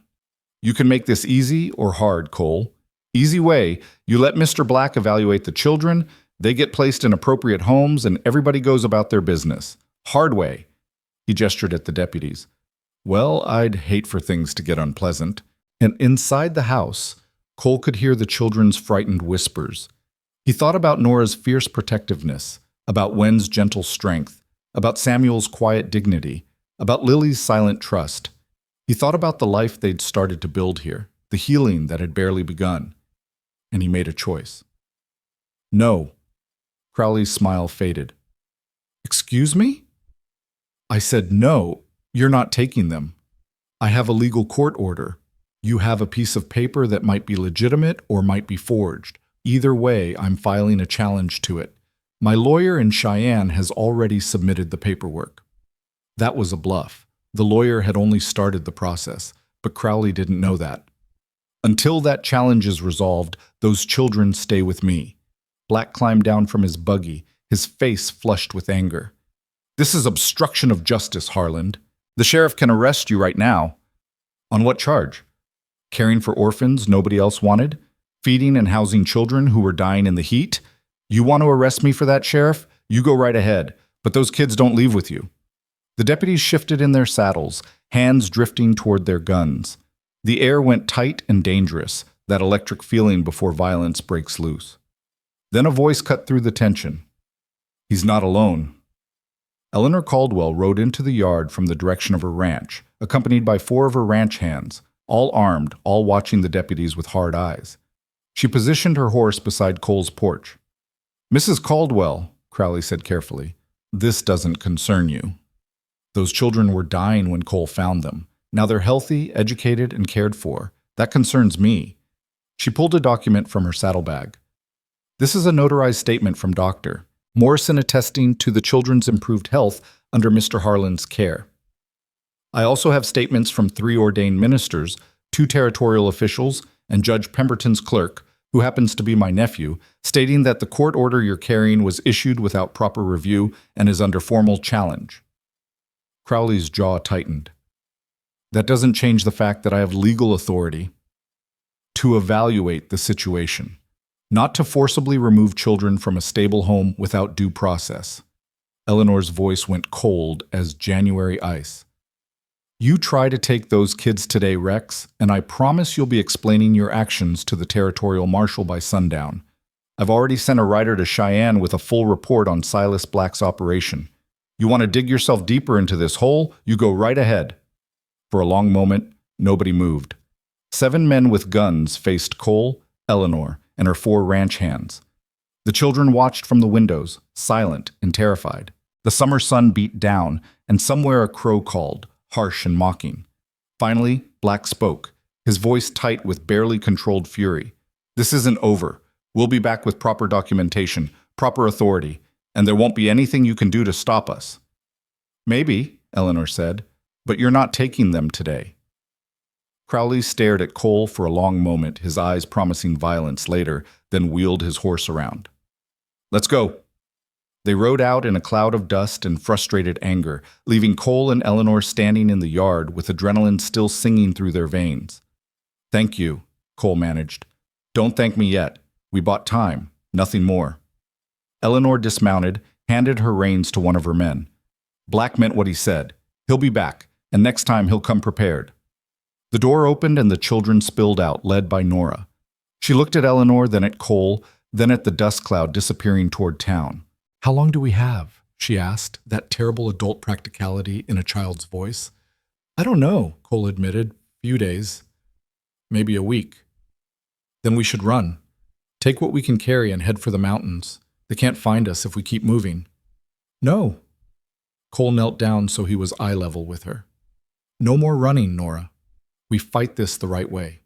Speaker 1: you can make this easy or hard, Cole. Easy way, you let Mr. Black evaluate the children, they get placed in appropriate homes, and everybody goes about their business. Hard way." He gestured at the deputies. "Well, I'd hate for things to get unpleasant." And inside the house, Cole could hear the children's frightened whispers. He thought about Nora's fierce protectiveness, about Wen's gentle strength, about Samuel's quiet dignity, about Lily's silent trust. He thought about the life they'd started to build here, the healing that had barely begun. And he made a choice. "No." Crowley's smile faded. "Excuse me?" "I said no, you're not taking them. I have a legal court order. You have a piece of paper that might be legitimate or might be forged. Either way, I'm filing a challenge to it. My lawyer in Cheyenne has already submitted the paperwork." That was a bluff. The lawyer had only started the process, but Crowley didn't know that. "Until that challenge is resolved, those children stay with me." Black climbed down from his buggy, his face flushed with anger. "This is obstruction of justice, Harland. The sheriff can arrest you right now." "On what charge? Caring for orphans nobody else wanted? Feeding and housing children who were dying in the heat? You want to arrest me for that, Sheriff? You go right ahead, but those kids don't leave with you." The deputies shifted in their saddles, hands drifting toward their guns. The air went tight and dangerous, that electric feeling before violence breaks loose. Then a voice cut through the tension. "He's not alone." Eleanor Caldwell rode into the yard from the direction of her ranch, accompanied by 4 of her ranch hands, all armed, all watching the deputies with hard eyes. She positioned her horse beside Cole's porch. "Mrs. Caldwell," Crowley said carefully, "this doesn't concern you. Those children were dying when Cole found them. Now they're healthy, educated, and cared for. That concerns me." She pulled a document from her saddlebag. "This is a notarized statement from Dr. Morrison attesting to the children's improved health under Mr. Harland's care. I also have statements from 3 ordained ministers, 2 territorial officials, and Judge Pemberton's clerk, who happens to be my nephew, stating that the court order you're carrying was issued without proper review and is under formal challenge." Crowley's jaw tightened. "That doesn't change the fact that I have legal authority to evaluate the situation, not to forcibly remove children from a stable home without due process." Eleanor's voice went cold as January ice. "You try to take those kids today, Rex, and I promise you'll be explaining your actions to the territorial marshal by sundown. I've already sent a rider to Cheyenne with a full report on Silas Black's operation. You want to dig yourself deeper into this hole? You go right ahead." For a long moment, nobody moved. 7 men with guns faced Cole, Eleanor, and her 4 ranch hands. The children watched from the windows, silent and terrified. The summer sun beat down, and somewhere a crow called, harsh and mocking. Finally, Black spoke, his voice tight with barely controlled fury. "This isn't over. We'll be back with proper documentation, proper authority, and there won't be anything you can do to stop us." "Maybe," Eleanor said, "but you're not taking them today." Crowley stared at Cole for a long moment, his eyes promising violence later, then wheeled his horse around. "Let's go." They rode out in a cloud of dust and frustrated anger, leaving Cole and Eleanor standing in the yard with adrenaline still singing through their veins. "Thank you," Cole managed. "Don't thank me yet. We bought time, nothing more." Eleanor dismounted, handed her reins to one of her men. Black meant what he said. He'll be back, and next time he'll come prepared. The door opened and the children spilled out, led by Nora. She looked at Eleanor, then at Cole, then at the dust cloud disappearing toward town. "How long do we have?" she asked, that terrible adult practicality in a child's voice. "I don't know," Cole admitted. "Few days. Maybe a week. Then we should run. Take what we can carry and head for the mountains. They can't find us if we keep moving." "No." Cole knelt down so he was eye level with her. "No more running, Nora. We fight this the right way.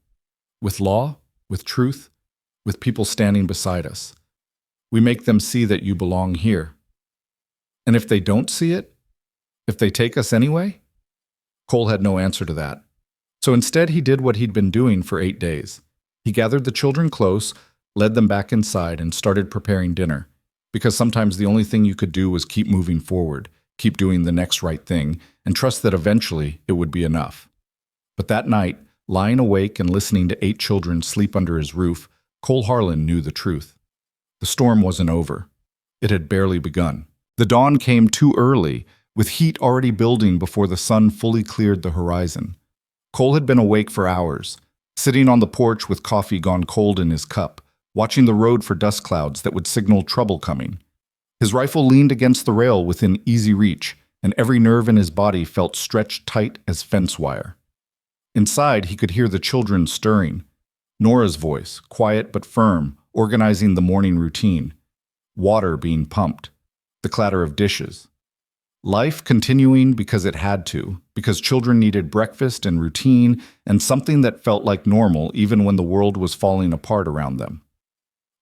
Speaker 1: With law, with truth, with people standing beside us. We make them see that you belong here. And if they don't see it? If they take us anyway?" Cole had no answer to that. So instead he did what he'd been doing for 8 days. He gathered the children close, led them back inside, and started preparing dinner. Because sometimes the only thing you could do was keep moving forward, keep doing the next right thing, and trust that eventually it would be enough. But that night, lying awake and listening to 8 children sleep under his roof, Cole Harlan knew the truth. The storm wasn't over. It had barely begun. The dawn came too early, with heat already building before the sun fully cleared the horizon. Cole had been awake for hours, sitting on the porch with coffee gone cold in his cup, watching the road for dust clouds that would signal trouble coming. His rifle leaned against the rail within easy reach, and every nerve in his body felt stretched tight as fence wire. Inside, he could hear the children stirring. Nora's voice, quiet but firm, organizing the morning routine. Water being pumped. The clatter of dishes. Life continuing because it had to, because children needed breakfast and routine and something that felt like normal even when the world was falling apart around them.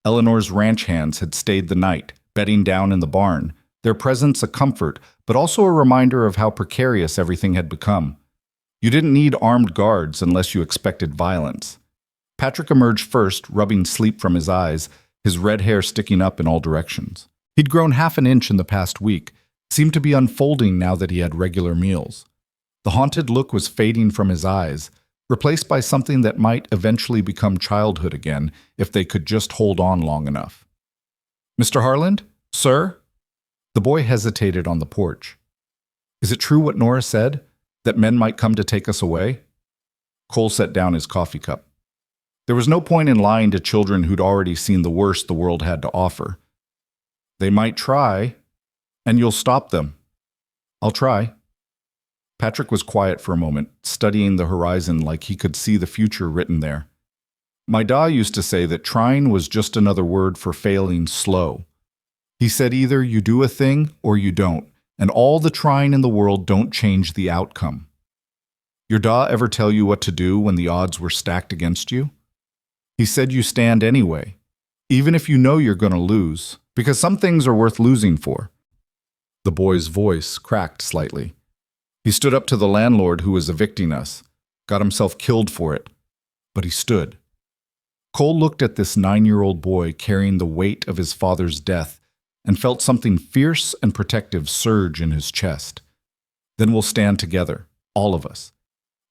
Speaker 1: Eleanor's ranch hands had stayed the night, bedding down in the barn, their presence a comfort, but also a reminder of how precarious everything had become. You didn't need armed guards unless you expected violence. Patrick emerged first, rubbing sleep from his eyes, his red hair sticking up in all directions. He'd grown half an inch in the past week, seemed to be unfolding now that he had regular meals. The haunted look was fading from his eyes, replaced by something that might eventually become childhood again if they could just hold on long enough. "Mr. Harland? Sir?" The boy hesitated on the porch. "Is it true what Nora said, that men might come to take us away?" Cole set down his coffee cup. There was no point in lying to children who'd already seen the worst the world had to offer. "They might try, and you'll stop them." "I'll try." Patrick was quiet for a moment, studying the horizon like he could see the future written there. "My da used to say that trying was just another word for failing slow. He said either you do a thing or you don't, and all the trying in the world don't change the outcome." "Your da ever tell you what to do when the odds were stacked against you?" "He said you stand anyway, even if you know you're going to lose, because some things are worth losing for." The boy's voice cracked slightly. "He stood up to the landlord who was evicting us, got himself killed for it, but he stood." Cole looked at this 9-year-old boy carrying the weight of his father's death and felt something fierce and protective surge in his chest. "Then we'll stand together, all of us,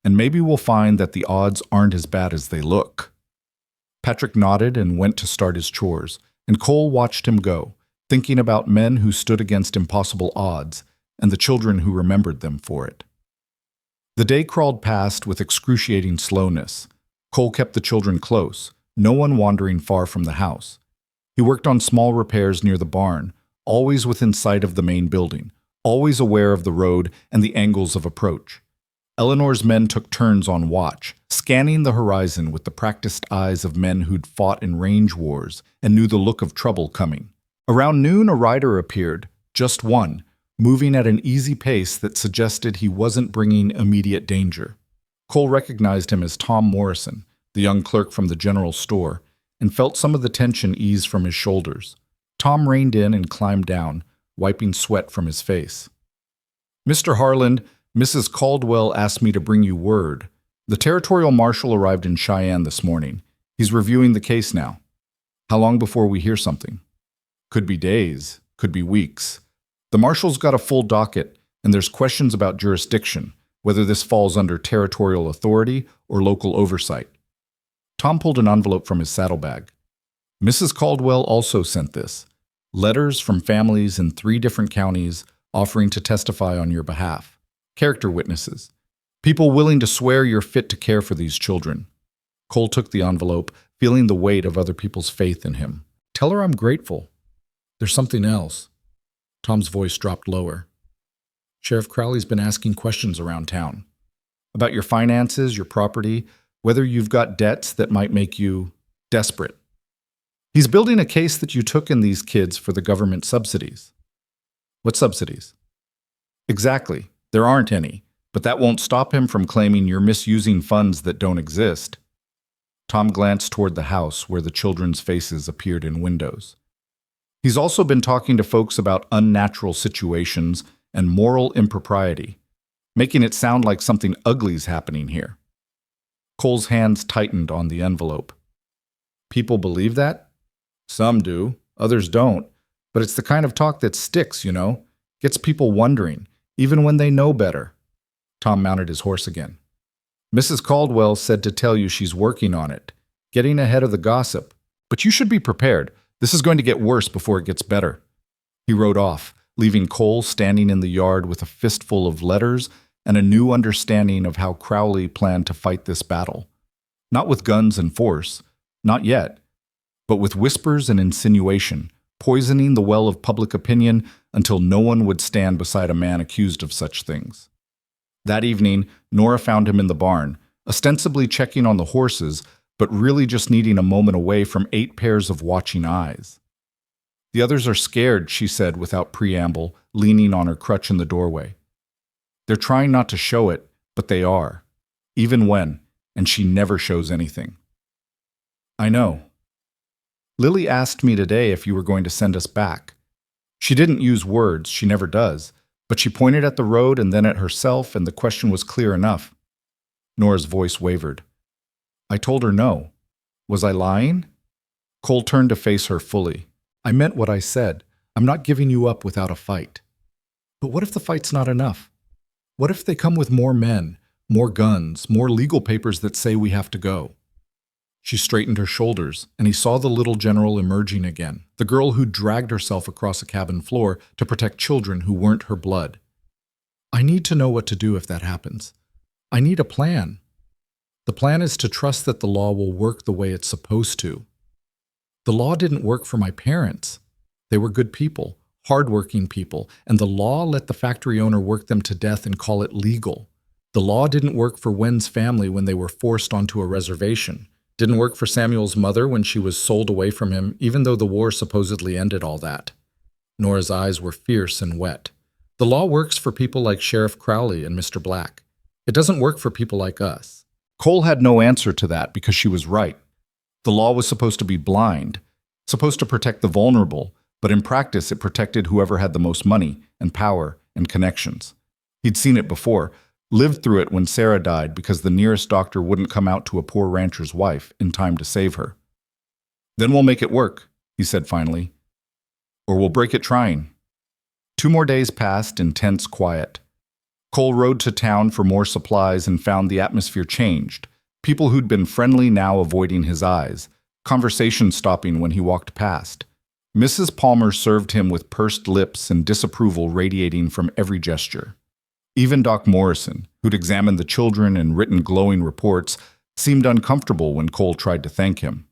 Speaker 1: and maybe we'll find that the odds aren't as bad as they look." Patrick nodded and went to start his chores, and Cole watched him go, thinking about men who stood against impossible odds and the children who remembered them for it. The day crawled past with excruciating slowness. Cole kept the children close, no one wandering far from the house. He worked on small repairs near the barn, always within sight of the main building, always aware of the road and the angles of approach. Eleanor's men took turns on watch, scanning the horizon with the practiced eyes of men who'd fought in range wars and knew the look of trouble coming. Around noon, a rider appeared, just one, moving at an easy pace that suggested he wasn't bringing immediate danger. Cole recognized him as Tom Morrison, the young clerk from the general store, and felt some of the tension ease from his shoulders. Tom reined in and climbed down, wiping sweat from his face. "Mr. Harland, Mrs. Caldwell asked me to bring you word. The territorial marshal arrived in Cheyenne this morning. He's reviewing the case now. How long before we hear something?" "Could be days, could be weeks. The marshal's got a full docket, and there's questions about jurisdiction, whether this falls under territorial authority or local oversight." Tom pulled an envelope from his saddlebag. "Mrs. Caldwell also sent this. Letters from families in 3 different counties offering to testify on your behalf. Character witnesses. People willing to swear you're fit to care for these children. Cole took the envelope, feeling the weight of other people's faith in him. Tell her I'm grateful. There's something else. Tom's voice dropped lower. Sheriff Crowley's been asking questions around town. About your finances, your property, whether you've got debts that might make you desperate. He's building a case that you took in these kids for the government subsidies. What subsidies? Exactly. There aren't any, but that won't stop him from claiming you're misusing funds that don't exist. Tom glanced toward the house where the children's faces appeared in windows. He's also been talking to folks about unnatural situations and moral impropriety, making it sound like something ugly's happening here. Cole's hands tightened on the envelope. People believe that? Some do, others don't, but it's the kind of talk that sticks, you know, gets people wondering, even when they know better. Tom mounted his horse again. Mrs. Caldwell said to tell you she's working on it, getting ahead of the gossip. But you should be prepared. This is going to get worse before it gets better. He rode off, leaving Cole standing in the yard with a fistful of letters and a new understanding of how Crowley planned to fight this battle. Not with guns and force, not yet, but with whispers and insinuation, poisoning the well of public opinion until no one would stand beside a man accused of such things. That evening, Nora found him in the barn, ostensibly checking on the horses, but really just needing a moment away from 8 pairs of watching eyes. The others are scared, she said without preamble, leaning on her crutch in the doorway. They're trying not to show it, but they are, even when, and she never shows anything. I know. Lily asked me today if you were going to send us back. She didn't use words, she never does, but she pointed at the road and then at herself, and the question was clear enough. Nora's voice wavered. I told her no. Was I lying? Cole turned to face her fully. I meant what I said. I'm not giving you up without a fight. But what if the fight's not enough? What if they come with more men, more guns, more legal papers that say we have to go? She straightened her shoulders, and he saw the little general emerging again, the girl who dragged herself across a cabin floor to protect children who weren't her blood. I need to know what to do if that happens. I need a plan. The plan is to trust that the law will work the way it's supposed to. The law didn't work for my parents. They were good people, hardworking people, and the law let the factory owner work them to death and call it legal. The law didn't work for Wen's family when they were forced onto a reservation. Didn't work for Samuel's mother when she was sold away from him, even though the war supposedly ended all that. Nora's eyes were fierce and wet. The law works for people like Sheriff Crowley and Mr. Black. It doesn't work for people like us. Cole had no answer to that because she was right. The law was supposed to be blind, supposed to protect the vulnerable, but in practice it protected whoever had the most money and power and connections. He'd seen it before, lived through it when Sarah died because the nearest doctor wouldn't come out to a poor rancher's wife in time to save her. Then we'll make it work, he said finally. Or we'll break it trying. 2 more days passed in tense quiet. Cole rode to town for more supplies and found the atmosphere changed. People who'd been friendly now avoiding his eyes, conversation stopping when he walked past. Mrs. Palmer served him with pursed lips and disapproval radiating from every gesture. Even Doc Morrison, who'd examined the children and written glowing reports, seemed uncomfortable when Cole tried to thank him.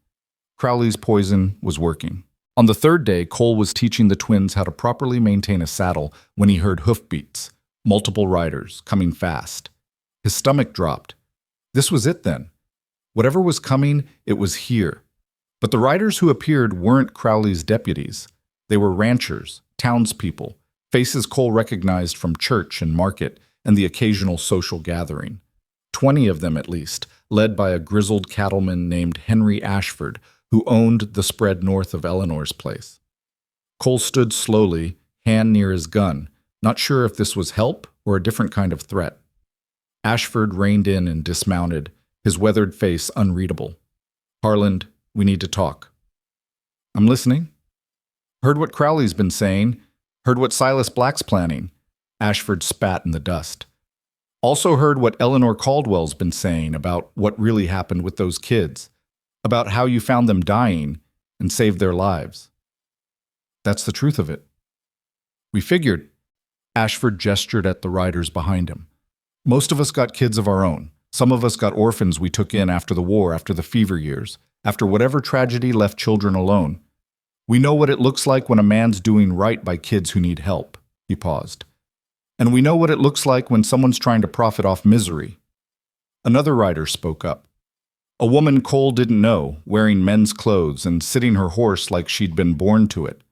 Speaker 1: Crowley's poison was working. On the 3rd day, Cole was teaching the twins how to properly maintain a saddle when he heard hoofbeats, multiple riders, coming fast. His stomach dropped. This was it then. Whatever was coming, it was here. But the riders who appeared weren't Crowley's deputies. They were ranchers, townspeople, faces Cole recognized from church and market and the occasional social gathering. 20 of them at least, led by a grizzled cattleman named Henry Ashford, who owned the spread north of Eleanor's place. Cole stood slowly, hand near his gun, not sure if this was help or a different kind of threat. Ashford reined in and dismounted, his weathered face unreadable. Harland, we need to talk. I'm listening. Heard what Crowley's been saying. Heard what Silas Black's planning. Ashford spat in the dust. Also heard what Eleanor Caldwell's been saying about what really happened with those kids, about how you found them dying and saved their lives. That's the truth of it. We figured. Ashford gestured at the riders behind him. Most of us got kids of our own. Some of us got orphans we took in after the war, after the fever years, after whatever tragedy left children alone. We know what it looks like when a man's doing right by kids who need help. He paused. And we know what it looks like when someone's trying to profit off misery. Another rider spoke up. A woman Cole didn't know, wearing men's clothes and sitting her horse like she'd been born to it.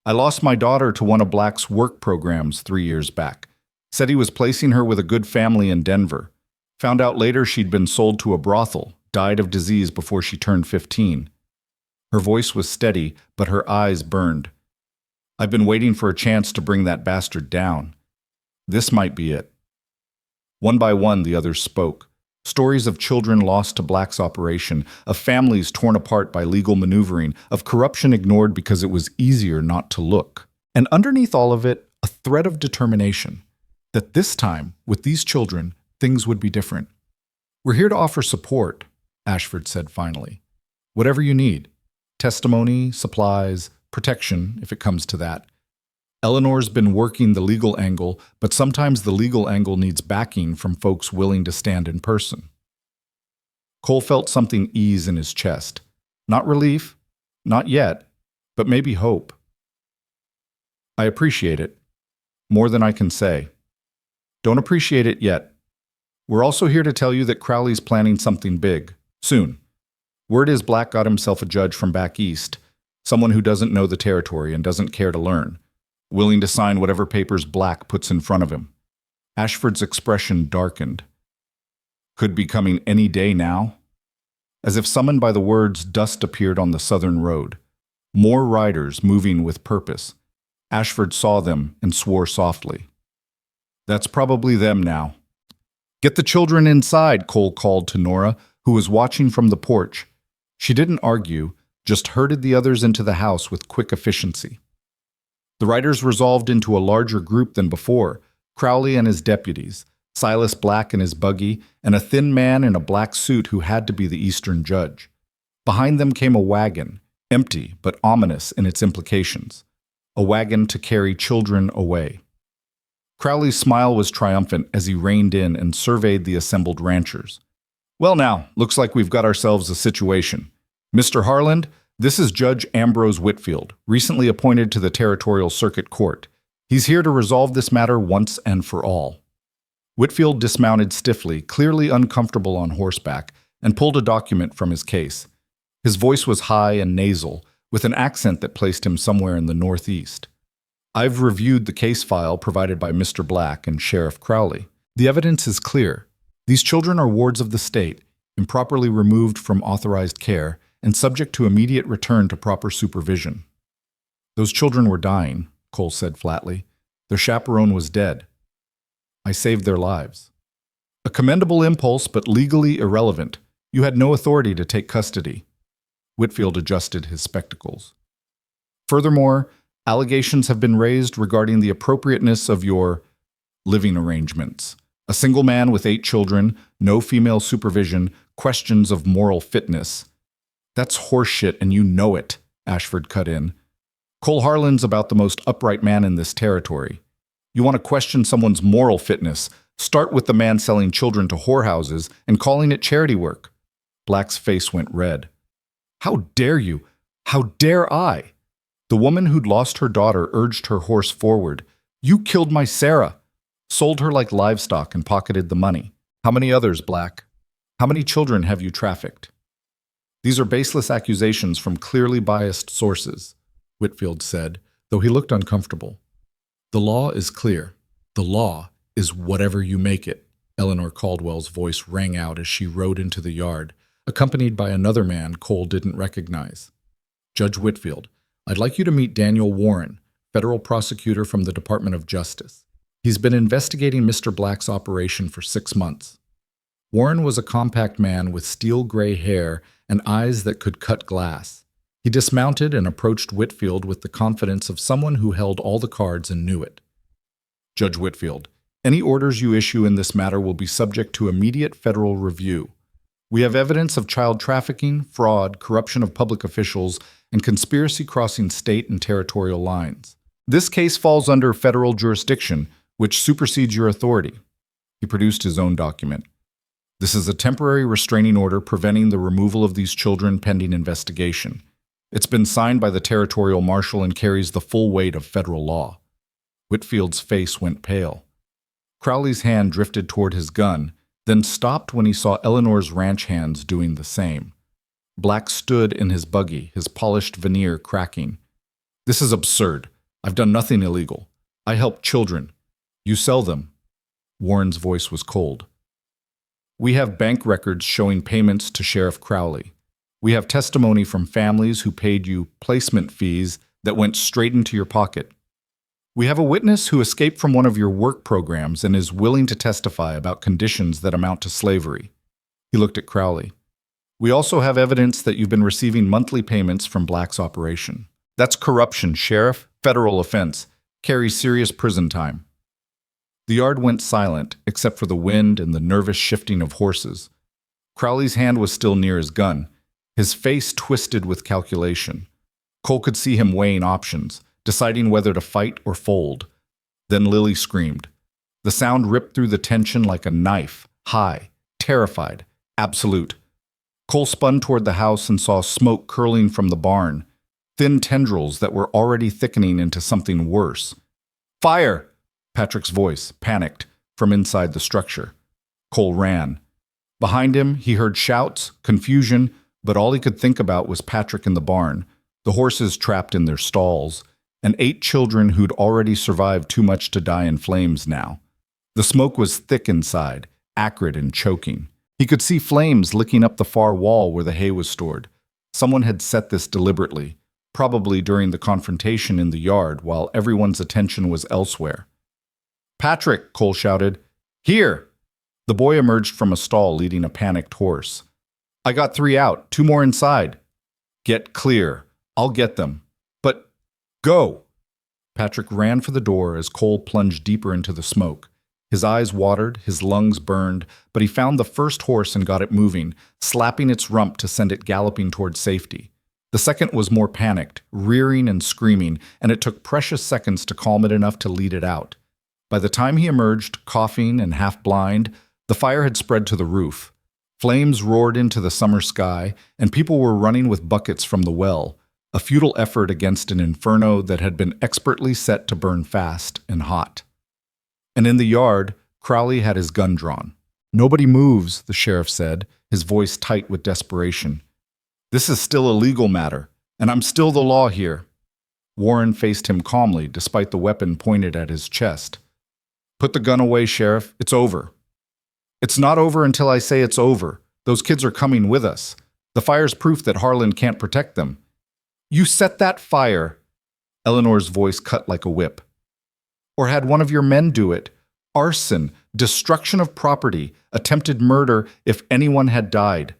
Speaker 1: I lost my daughter to one of Black's work programs 3 years back. Said he was placing her with a good family in Denver. Found out later she'd been sold to a brothel, died of disease before she turned 15. Her voice was steady, but her eyes burned. I've been waiting for a chance to bring that bastard down. This might be it. One by one, the others spoke. Stories of children lost to Black's operation, of families torn apart by legal maneuvering, of corruption ignored because it was easier not to look. And underneath all of it, a thread of determination. That this time, with these children, things would be different. We're here to offer support, Ashford said finally. Whatever you need. Testimony, supplies, protection, if it comes to that. Eleanor's been working the legal angle, but sometimes the legal angle needs backing from folks willing to stand in person. Cole felt something ease in his chest. Not relief, not yet, but maybe hope. I appreciate it. More than I can say. Don't appreciate it yet. We're also here to tell you that Crowley's planning something big, soon. Word is Black got himself a judge from back east, someone who doesn't know the territory and doesn't care to learn. Willing to sign whatever papers Black puts in front of him. Ashford's expression darkened. Could be coming any day now? As if summoned by the words, dust appeared on the southern road. More riders moving with purpose. Ashford saw them and swore softly. That's probably them now. Get the children inside, Cole called to Nora, who was watching from the porch. She didn't argue, just herded the others into the house with quick efficiency. The riders resolved into a larger group than before, Crowley and his deputies, Silas Black in his buggy, and a thin man in a black suit who had to be the Eastern judge. Behind them came a wagon, empty but ominous in its implications. A wagon to carry children away. Crowley's smile was triumphant as he reined in and surveyed the assembled ranchers. Well now, looks like we've got ourselves a situation. Mr. Harland, this is Judge Ambrose Whitfield, recently appointed to the Territorial Circuit Court. He's here to resolve this matter once and for all. Whitfield dismounted stiffly, clearly uncomfortable on horseback, and pulled a document from his case. His voice was high and nasal, with an accent that placed him somewhere in the northeast. I've reviewed the case file provided by Mr. Black and Sheriff Crowley. The evidence is clear. These children are wards of the state, improperly removed from authorized care, and subject to immediate return to proper supervision. Those children were dying, Cole said flatly. Their chaperone was dead. I saved their lives. A commendable impulse, but legally irrelevant. You had no authority to take custody. Whitfield adjusted his spectacles. Furthermore, allegations have been raised regarding the appropriateness of your living arrangements. A single man with 8 children, no female supervision, questions of moral fitness. That's horseshit, and you know it, Ashford cut in. Cole Harlan's about the most upright man in this territory. You want to question someone's moral fitness, start with the man selling children to whorehouses and calling it charity work. Black's face went red. How dare you? How dare I? The woman who'd lost her daughter urged her horse forward. You killed my Sarah. Sold her like livestock and pocketed the money. How many others, Black? How many children have you trafficked? These are baseless accusations from clearly biased sources, Whitfield said, though he looked uncomfortable. The law is clear. The law is whatever you make it. Eleanor Caldwell's voice rang out as she rode into the yard, accompanied by another man Cole didn't recognize. Judge Whitfield, I'd like you to meet Daniel Warren, federal prosecutor from the Department of Justice. He's been investigating Mr. Black's operation for 6 months. Warren was a compact man with steel gray hair and eyes that could cut glass. He dismounted and approached Whitfield with the confidence of someone who held all the cards and knew it. Judge Whitfield, any orders you issue in this matter will be subject to immediate federal review. We have evidence of child trafficking, fraud, corruption of public officials, and conspiracy crossing state and territorial lines. This case falls under federal jurisdiction, which supersedes your authority. He produced his own document. This is a temporary restraining order preventing the removal of these children pending investigation. It's been signed by the territorial marshal and carries the full weight of federal law. Whitfield's face went pale. Crowley's hand drifted toward his gun, then stopped when he saw Eleanor's ranch hands doing the same. Black stood in his buggy, his polished veneer cracking. "This is absurd. I've done nothing illegal. I help children. You sell them." Warren's voice was cold. "We have bank records showing payments to Sheriff Crowley. We have testimony from families who paid you placement fees that went straight into your pocket. We have a witness who escaped from one of your work programs and is willing to testify about conditions that amount to slavery." He looked at Crowley. "We also have evidence that you've been receiving monthly payments from Black's operation. That's corruption, Sheriff. Federal offense. Carries serious prison time." The yard went silent, except for the wind and the nervous shifting of horses. Crowley's hand was still near his gun, his face twisted with calculation. Cole could see him weighing options, deciding whether to fight or fold. Then Lily screamed. The sound ripped through the tension like a knife, high, terrified, absolute. Cole spun toward the house and saw smoke curling from the barn, thin tendrils that were already thickening into something worse. "Fire!" Patrick's voice, panicked, from inside the structure. Cole ran. Behind him, he heard shouts, confusion, but all he could think about was Patrick in the barn, the horses trapped in their stalls, and 8 children who'd already survived too much to die in flames now. The smoke was thick inside, acrid and choking. He could see flames licking up the far wall where the hay was stored. Someone had set this deliberately, probably during the confrontation in the yard while everyone's attention was elsewhere. "Patrick!" Cole shouted. "Here!" The boy emerged from a stall leading a panicked horse. "I got 3 out, 2 more inside." "Get clear. I'll get them. But go!" Patrick ran for the door as Cole plunged deeper into the smoke. His eyes watered, his lungs burned, but he found the first horse and got it moving, slapping its rump to send it galloping toward safety. The second was more panicked, rearing and screaming, and it took precious seconds to calm it enough to lead it out. By the time he emerged, coughing and half blind, the fire had spread to the roof. Flames roared into the summer sky, and people were running with buckets from the well, a futile effort against an inferno that had been expertly set to burn fast and hot. And in the yard, Crowley had his gun drawn. "Nobody moves," the sheriff said, his voice tight with desperation. "This is still a legal matter, and I'm still the law here." Warren faced him calmly, despite the weapon pointed at his chest. "Put the gun away, Sheriff. It's over." "It's not over until I say it's over. Those kids are coming with us. The fire's proof that Harlan can't protect them." "You set that fire!" Eleanor's voice cut like a whip. "Or had one of your men do it. Arson, destruction of property, attempted murder if anyone had died."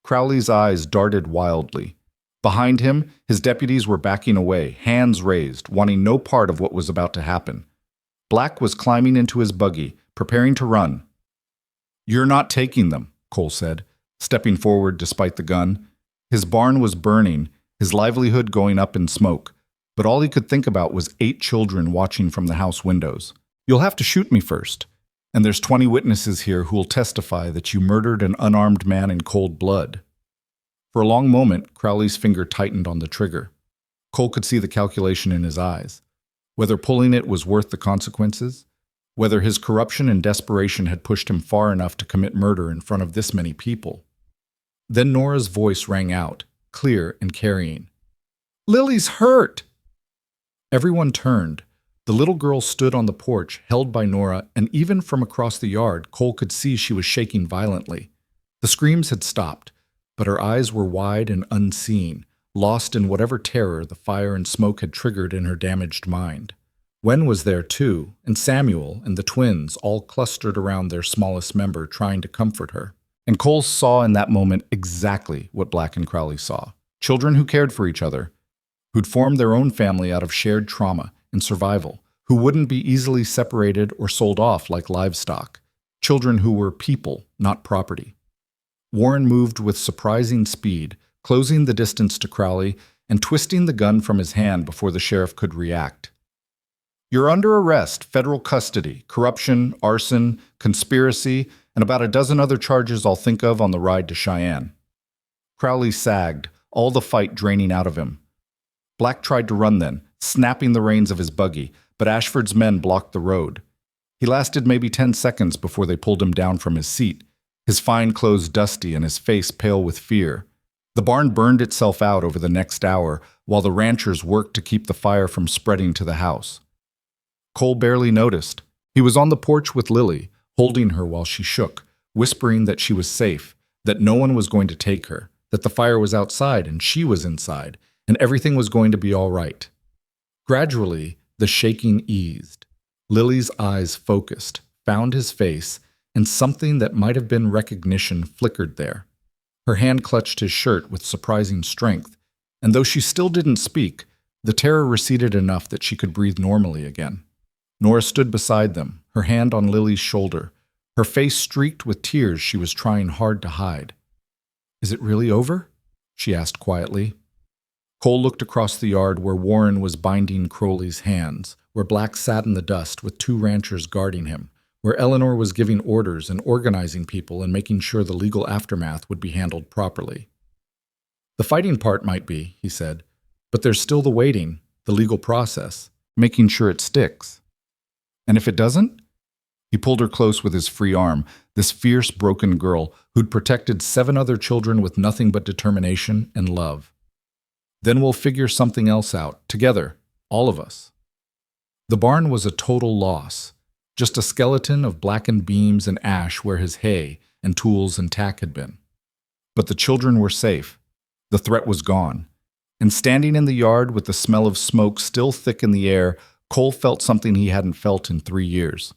Speaker 1: Crowley's eyes darted wildly. Behind him, his deputies were backing away, hands raised, wanting no part of what was about to happen. Black was climbing into his buggy, preparing to run. "You're not taking them," Cole said, stepping forward despite the gun. His barn was burning, his livelihood going up in smoke, but all he could think about was 8 children watching from the house windows. "You'll have to shoot me first, and there's 20 witnesses here who'll testify that you murdered an unarmed man in cold blood." For a long moment, Crowley's finger tightened on the trigger. Cole could see the calculation in his eyes. Whether pulling it was worth the consequences, whether his corruption and desperation had pushed him far enough to commit murder in front of this many people. Then Nora's voice rang out, clear and carrying. "Lily's hurt!" Everyone turned. The little girl stood on the porch, held by Nora, and even from across the yard, Cole could see she was shaking violently. The screams had stopped, but her eyes were wide and unseeing, lost in whatever terror the fire and smoke had triggered in her damaged mind. Wen was there too, and Samuel and the twins all clustered around their smallest member trying to comfort her. And Cole saw in that moment exactly what Black and Crowley saw. Children who cared for each other, who'd formed their own family out of shared trauma and survival, who wouldn't be easily separated or sold off like livestock. Children who were people, not property. Warren moved with surprising speed, closing the distance to Crowley and twisting the gun from his hand before the sheriff could react. "You're under arrest, federal custody, corruption, arson, conspiracy, and about a dozen other charges I'll think of on the ride to Cheyenne." Crowley sagged, all the fight draining out of him. Black tried to run then, snapping the reins of his buggy, but Ashford's men blocked the road. He lasted maybe 10 seconds before they pulled him down from his seat, his fine clothes dusty and his face pale with fear. The barn burned itself out over the next hour, while the ranchers worked to keep the fire from spreading to the house. Cole barely noticed. He was on the porch with Lily, holding her while she shook, whispering that she was safe, that no one was going to take her, that the fire was outside and she was inside, and everything was going to be all right. Gradually, the shaking eased. Lily's eyes focused, found his face, and something that might have been recognition flickered there. Her hand clutched his shirt with surprising strength, and though she still didn't speak, the terror receded enough that she could breathe normally again. Nora stood beside them, her hand on Lily's shoulder, her face streaked with tears she was trying hard to hide. "Is it really over?" she asked quietly. Cole looked across the yard where Warren was binding Crowley's hands, where Black sat in the dust with 2 ranchers guarding him, where Eleanor was giving orders and organizing people and making sure the legal aftermath would be handled properly. "The fighting part might be," he said, "but there's still the waiting, the legal process, making sure it sticks. And if it doesn't?" He pulled her close with his free arm, this fierce, broken girl who'd protected 7 other children with nothing but determination and love. "Then we'll figure something else out, together, all of us." The barn was a total loss, just a skeleton of blackened beams and ash where his hay and tools and tack had been. But the children were safe. The threat was gone. And standing in the yard with the smell of smoke still thick in the air, Cole felt something he hadn't felt in 3 years.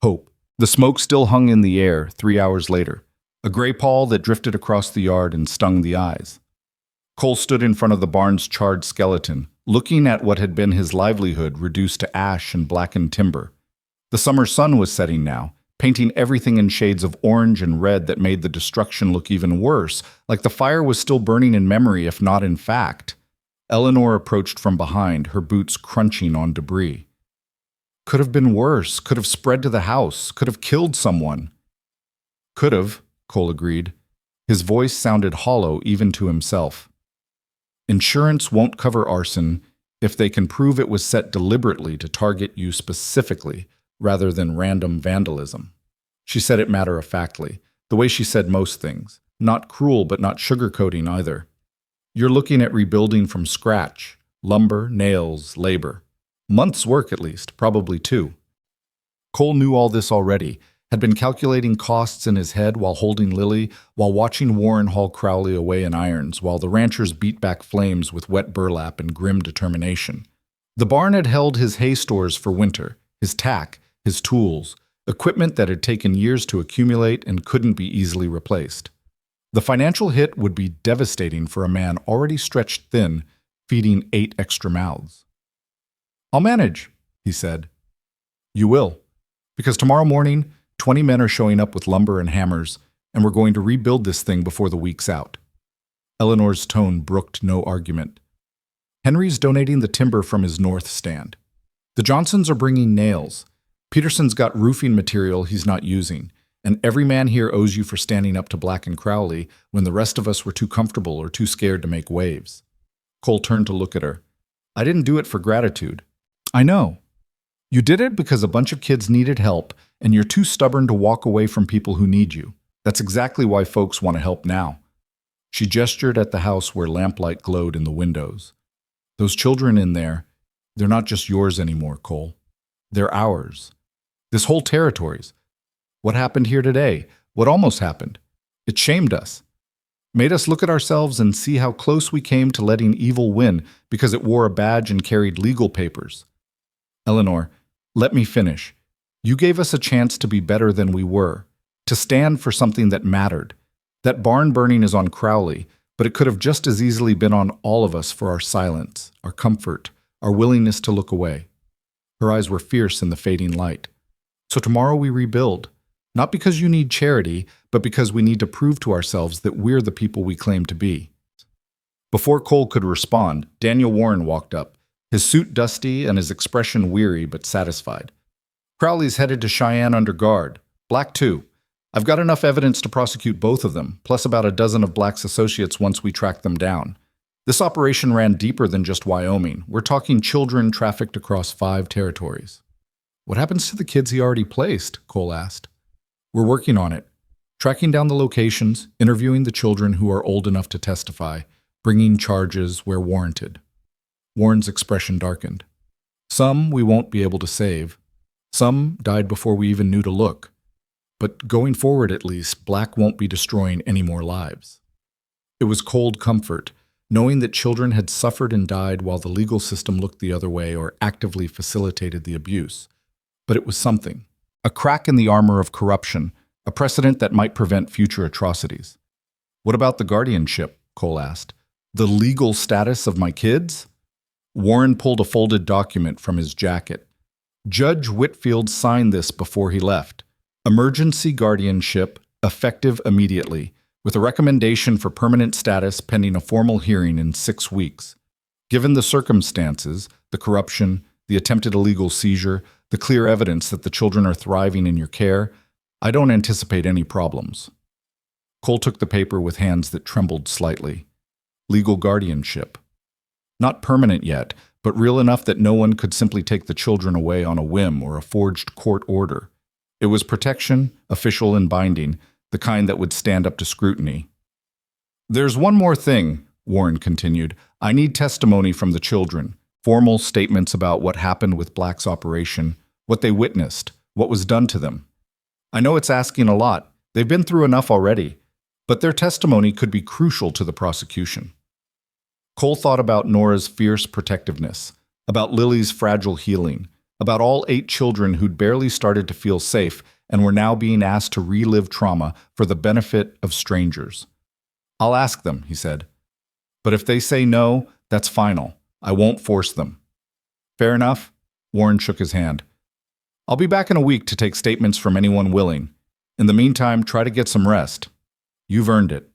Speaker 1: Hope. The smoke still hung in the air 3 hours later, a gray pall that drifted across the yard and stung the eyes. Cole stood in front of the barn's charred skeleton, looking at what had been his livelihood reduced to ash and blackened timber. The summer sun was setting now, painting everything in shades of orange and red that made the destruction look even worse, like the fire was still burning in memory if not in fact. Eleanor approached from behind, her boots crunching on debris. "Could have been worse, could have spread to the house, could have killed someone." "Could have," Cole agreed. His voice sounded hollow even to himself. "Insurance won't cover arson if they can prove it was set deliberately to target you specifically, rather than random vandalism." She said it matter-of-factly, the way she said most things, not cruel but not sugarcoating either. "You're looking at rebuilding from scratch, lumber, nails, labor. Months' work at least, probably 2. Cole knew all this already, had been calculating costs in his head while holding Lily, while watching Warren haul Crowley away in irons, while the ranchers beat back flames with wet burlap and grim determination. The barn had held his hay stores for winter, his tack, his tools, equipment that had taken years to accumulate and couldn't be easily replaced. The financial hit would be devastating for a man already stretched thin, feeding 8 extra mouths. "I'll manage," he said. "You will, because tomorrow morning, 20 men are showing up with lumber and hammers, and we're going to rebuild this thing before the week's out." Eleanor's tone brooked no argument. "Henry's donating the timber from his north stand. The Johnsons are bringing nails. Peterson's got roofing material he's not using, and every man here owes you for standing up to Black and Crowley when the rest of us were too comfortable or too scared to make waves." Cole turned to look at her. "I didn't do it for gratitude." "I know. You did it because a bunch of kids needed help, and you're too stubborn to walk away from people who need you. That's exactly why folks want to help now." She gestured at the house where lamplight glowed in the windows. "Those children in there, they're not just yours anymore, Cole. They're ours. This whole territory's. What happened here today? What almost happened? It shamed us. Made us look at ourselves and see how close we came to letting evil win because it wore a badge and carried legal papers. Eleanor, let me finish. You gave us a chance to be better than we were, to stand for something that mattered. That barn burning is on Crowley, but it could have just as easily been on all of us for our silence, our comfort, our willingness to look away." Her eyes were fierce in the fading light. "So tomorrow we rebuild, not because you need charity, but because we need to prove to ourselves that we're the people we claim to be. Before Cole could respond, Daniel Warren walked up, his suit dusty and his expression weary but satisfied. Crowley's headed to Cheyenne under guard. Black too. I've got enough evidence to prosecute both of them, plus about a dozen of Black's associates once we track them down. This operation ran deeper than just Wyoming. We're talking children trafficked across 5 territories. What happens to the kids he already placed? Cole asked. We're working on it. Tracking down the locations, interviewing the children who are old enough to testify, bringing charges where warranted. Warren's expression darkened. Some we won't be able to save. Some died before we even knew to look. But going forward at least, Black won't be destroying any more lives. It was cold comfort, knowing that children had suffered and died while the legal system looked the other way or actively facilitated the abuse. But it was something. A crack in the armor of corruption, a precedent that might prevent future atrocities. What about the guardianship? Cole asked. The legal status of my kids? Warren pulled a folded document from his jacket. Judge Whitfield signed this before he left. Emergency guardianship, effective immediately, with a recommendation for permanent status pending a formal hearing in 6 weeks. Given the circumstances, the corruption, the attempted illegal seizure, the clear evidence that the children are thriving in your care, I don't anticipate any problems. Cole took the paper with hands that trembled slightly. Legal guardianship. Not permanent yet, but real enough that no one could simply take the children away on a whim or a forged court order. It was protection, official and binding, the kind that would stand up to scrutiny. There's one more thing, Warren continued. I need testimony from the children, formal statements about what happened with Black's operation, what they witnessed, what was done to them. I know it's asking a lot. They've been through enough already, but their testimony could be crucial to the prosecution. Cole thought about Nora's fierce protectiveness, about Lily's fragile healing, about all 8 children who'd barely started to feel safe and were now being asked to relive trauma for the benefit of strangers. I'll ask them, he said. But if they say no, that's final. I won't force them. Fair enough? Warren shook his hand. I'll be back in a week to take statements from anyone willing. In the meantime, try to get some rest. You've earned it.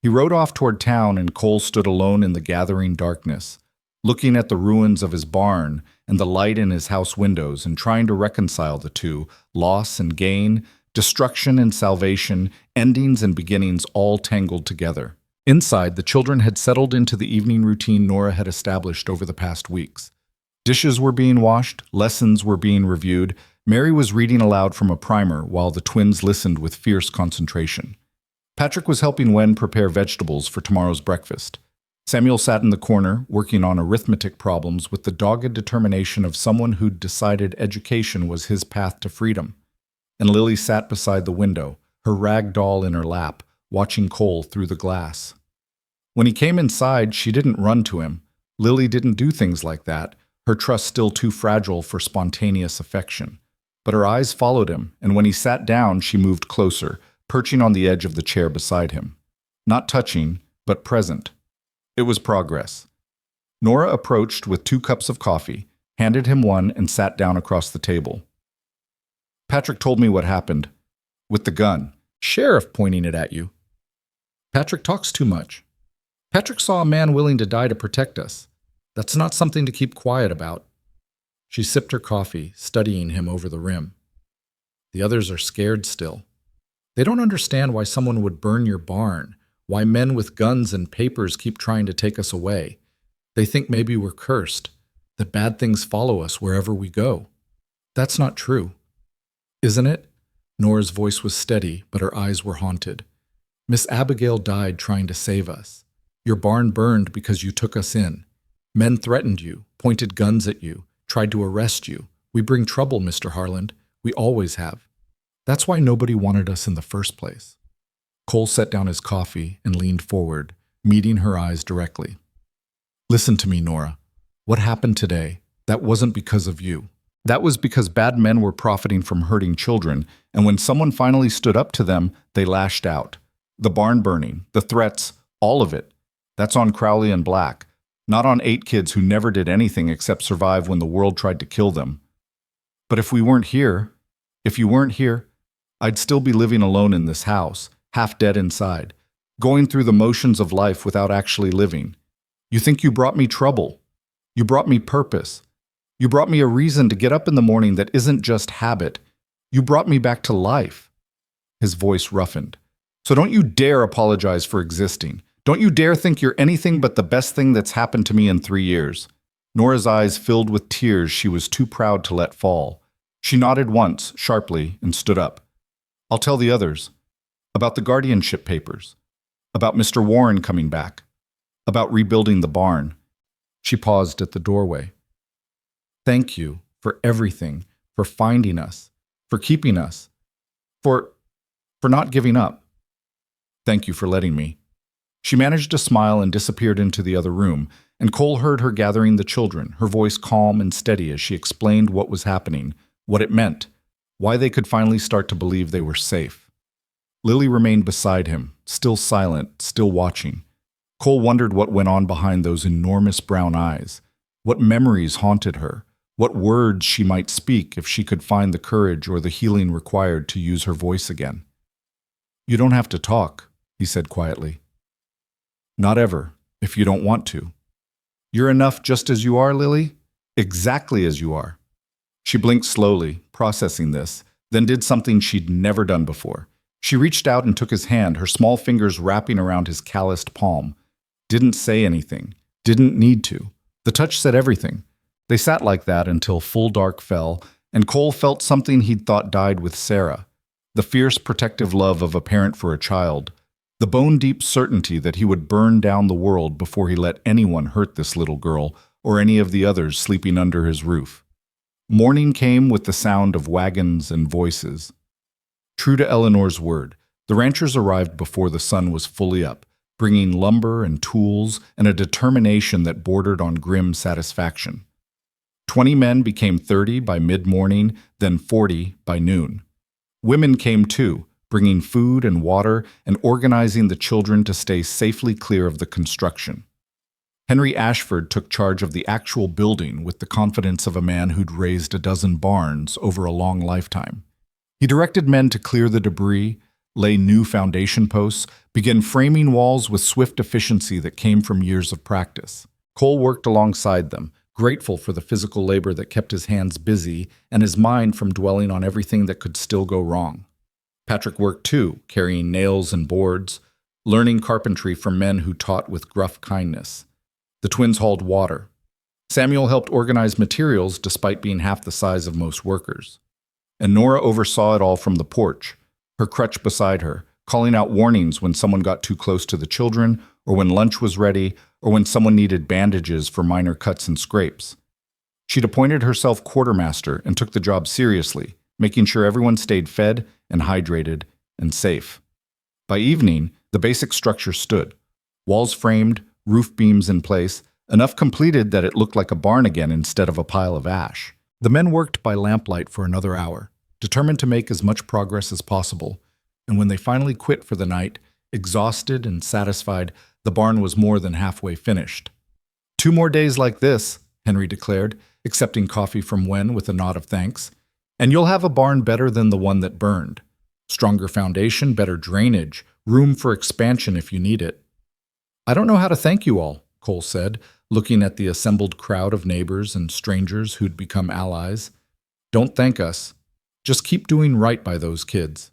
Speaker 1: He rode off toward town and Cole stood alone in the gathering darkness, looking at the ruins of his barn and the light in his house windows and trying to reconcile the two, loss and gain, destruction and salvation, endings and beginnings all tangled together. Inside, the children had settled into the evening routine Nora had established over the past weeks. Dishes were being washed, lessons were being reviewed, Mary was reading aloud from a primer while the twins listened with fierce concentration. Patrick was helping Wen prepare vegetables for tomorrow's breakfast. Samuel sat in the corner, working on arithmetic problems with the dogged determination of someone who'd decided education was his path to freedom. And Lily sat beside the window, her rag doll in her lap, watching Cole through the glass. When he came inside, she didn't run to him. Lily didn't do things like that, her trust still too fragile for spontaneous affection. But her eyes followed him, and when he sat down, she moved closer, perching on the edge of the chair beside him. Not touching, but present. It was progress. Nora approached with 2 cups of coffee, handed him one, and sat down across the table. Patrick told me what happened. With the gun. Sheriff pointing it at you. Patrick talks too much. Patrick saw a man willing to die to protect us. That's not something to keep quiet about. She sipped her coffee, studying him over the rim. The others are scared still. They don't understand why someone would burn your barn, why men with guns and papers keep trying to take us away. They think maybe we're cursed, that bad things follow us wherever we go. That's not true. Isn't it? Nora's voice was steady, but her eyes were haunted. Miss Abigail died trying to save us. Your barn burned because you took us in. Men threatened you, pointed guns at you, tried to arrest you. We bring trouble, Mr. Harland. We always have. That's why nobody wanted us in the first place. Cole set down his coffee and leaned forward, meeting her eyes directly. Listen to me, Nora. What happened today, that wasn't because of you. That was because bad men were profiting from hurting children, and when someone finally stood up to them, they lashed out. The barn burning, the threats, all of it. That's on Crowley and Black, not on 8 kids who never did anything except survive when the world tried to kill them. But if you weren't here, I'd still be living alone in this house, half dead inside, going through the motions of life without actually living. You think you brought me trouble. You brought me purpose. You brought me a reason to get up in the morning that isn't just habit. You brought me back to life." His voice roughened. "So don't you dare apologize for existing. Don't you dare think you're anything but the best thing that's happened to me in 3 years." Nora's eyes filled with tears she was too proud to let fall. She nodded once, sharply, and stood up. "I'll tell the others. About the guardianship papers. About Mr. Warren coming back. About rebuilding the barn." She paused at the doorway. "Thank you for everything, for finding us, for keeping us, for not giving up. Thank you for letting me." She managed to smile and disappeared into the other room, and Cole heard her gathering the children, her voice calm and steady as she explained what was happening, what it meant, why they could finally start to believe they were safe. Lily remained beside him, still silent, still watching. Cole wondered what went on behind those enormous brown eyes, what memories haunted her, what words she might speak if she could find the courage or the healing required to use her voice again. "You don't have to talk," he said quietly. "Not ever, if you don't want to. You're enough just as you are, Lily, exactly as you are." She blinked slowly, processing this, then did something she'd never done before. She reached out and took his hand, her small fingers wrapping around his calloused palm. Didn't say anything, didn't need to. The touch said everything. They sat like that until full dark fell, and Cole felt something he'd thought died with Sarah. The fierce protective love of a parent for a child. The bone-deep certainty that he would burn down the world before he let anyone hurt this little girl or any of the others sleeping under his roof. Morning came with the sound of wagons and voices. True to Eleanor's word, the ranchers arrived before the sun was fully up, bringing lumber and tools and a determination that bordered on grim satisfaction. 20 men became 30 by mid-morning, then 40 by noon. Women came too, bringing food and water and organizing the children to stay safely clear of the construction. Henry Ashford took charge of the actual building with the confidence of a man who'd raised a dozen barns over a long lifetime. He directed men to clear the debris, lay new foundation posts, begin framing walls with swift efficiency that came from years of practice. Cole worked alongside them, grateful for the physical labor that kept his hands busy and his mind from dwelling on everything that could still go wrong. Patrick worked too, carrying nails and boards, learning carpentry from men who taught with gruff kindness. The twins hauled water. Samuel helped organize materials despite being half the size of most workers. And Nora oversaw it all from the porch, her crutch beside her, calling out warnings when someone got too close to the children, or when lunch was ready, or when someone needed bandages for minor cuts and scrapes. She'd appointed herself quartermaster and took the job seriously, making sure everyone stayed fed and hydrated and safe. By evening, the basic structure stood. Walls framed, roof beams in place, enough completed that it looked like a barn again instead of a pile of ash. The men worked by lamplight for another hour, determined to make as much progress as possible, and when they finally quit for the night, exhausted and satisfied, the barn was more than halfway finished. 2 more days like this, Henry declared, accepting coffee from Wen with a nod of thanks, and you'll have a barn better than the one that burned. Stronger foundation, better drainage, room for expansion if you need it. "I don't know how to thank you all," Cole said, looking at the assembled crowd of neighbors and strangers who'd become allies. "Don't thank us. Just keep doing right by those kids."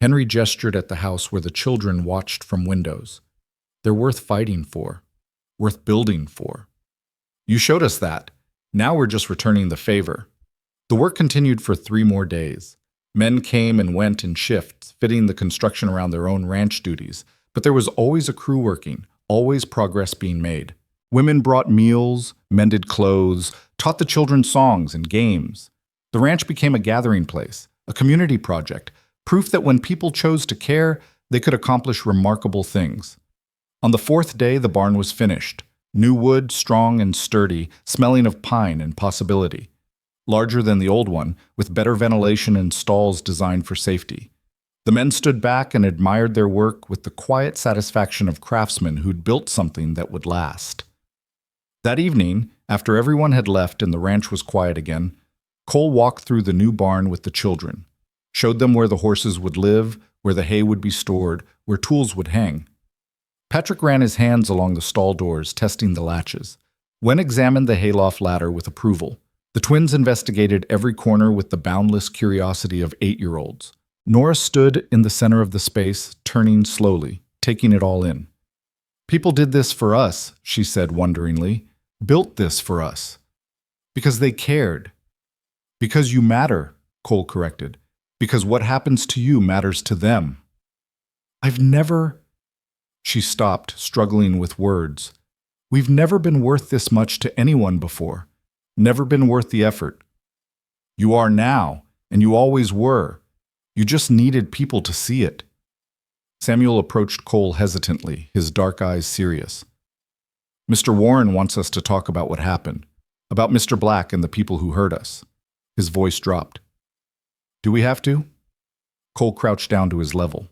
Speaker 1: Henry gestured at the house where the children watched from windows. "They're worth fighting for, worth building for. You showed us that. Now we're just returning the favor." The work continued for 3 more days. Men came and went in shifts, fitting the construction around their own ranch duties, but there was always a crew working, always progress being made. Women brought meals, mended clothes, taught the children songs and games. The ranch became a gathering place, a community project, proof that when people chose to care, they could accomplish remarkable things. On the 4th day, the barn was finished. New wood, strong and sturdy, smelling of pine and possibility. Larger than the old one, with better ventilation and stalls designed for safety. The men stood back and admired their work with the quiet satisfaction of craftsmen who'd built something that would last. That evening, after everyone had left and the ranch was quiet again, Cole walked through the new barn with the children. showed them where the horses would live, where the hay would be stored, where tools would hang. Patrick ran his hands along the stall doors, testing the latches. Wen examined the hayloft ladder with approval. The twins investigated every corner with the boundless curiosity of 8-year-olds. Nora stood in the center of the space, turning slowly, taking it all in. "People did this for us," she said wonderingly. "Built this for us. Because they cared." "Because you matter," Cole corrected. "Because what happens to you matters to them." "I've never—" She stopped, struggling with words. "We've never been worth this much to anyone before. Never been worth the effort. You are now, and you always were. You just needed people to see it." Samuel approached Cole hesitantly, his dark eyes serious. "Mr. Warren wants us to talk about what happened, about Mr. Black and the people who hurt us." His voice dropped. "Do we have to?" Cole crouched down to his level.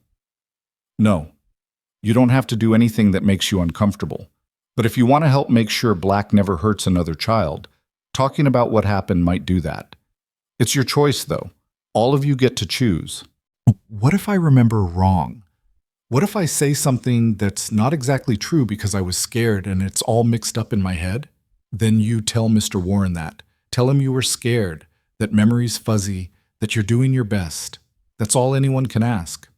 Speaker 1: "No. You don't have to do anything that makes you uncomfortable. But if you want to help make sure Black never hurts another child, talking about what happened might do that. It's your choice, though. All of you get to choose." "What if I remember wrong? What if I say something that's not exactly true because I was scared and it's all mixed up in my head?" "Then you tell Mr. Warren that. Tell him you were scared, that memory's fuzzy, that you're doing your best. That's all anyone can ask."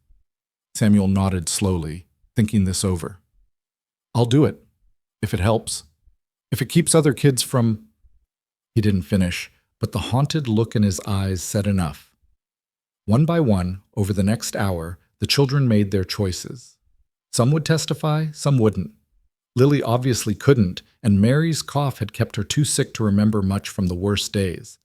Speaker 1: Samuel nodded slowly, thinking this over. "I'll do it, if it helps. If it keeps other kids from—" He didn't finish, but the haunted look in his eyes said enough. One by one, over the next hour, the children made their choices. Some would testify, some wouldn't. Lily obviously couldn't, and Mary's cough had kept her too sick to remember much from the worst days.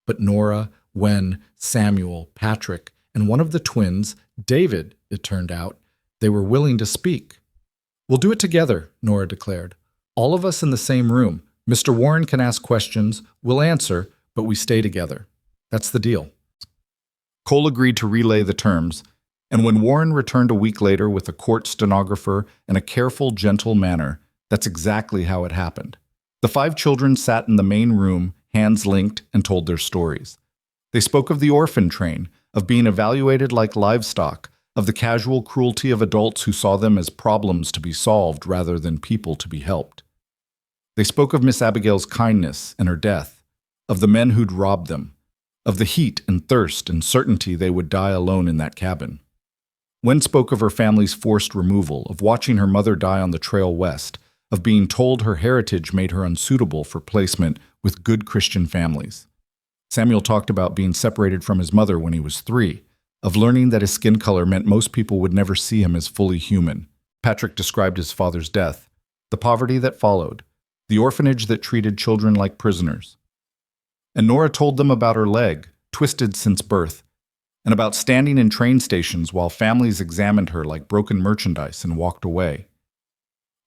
Speaker 1: But Nora, Wen, Samuel, Patrick, and one of the twins, David, it turned out, they were willing to speak. "We'll do it together," Nora declared. "All of us in the same room. Mr. Warren can ask questions, we'll answer, but we stay together. That's the deal." Cole agreed to relay the terms, and when Warren returned a week later with a court stenographer and a careful, gentle manner, that's exactly how it happened. The 5 children sat in the main room, hands linked, and told their stories. They spoke of the orphan train, of being evaluated like livestock, of the casual cruelty of adults who saw them as problems to be solved rather than people to be helped. They spoke of Miss Abigail's kindness and her death, of the men who'd robbed them, of the heat and thirst and certainty they would die alone in that cabin. Wen spoke of her family's forced removal, of watching her mother die on the trail west, of being told her heritage made her unsuitable for placement with good Christian families. Samuel talked about being separated from his mother when he was 3, of learning that his skin color meant most people would never see him as fully human. Patrick described his father's death, the poverty that followed, the orphanage that treated children like prisoners. And Nora told them about her leg, twisted since birth, and about standing in train stations while families examined her like broken merchandise and walked away.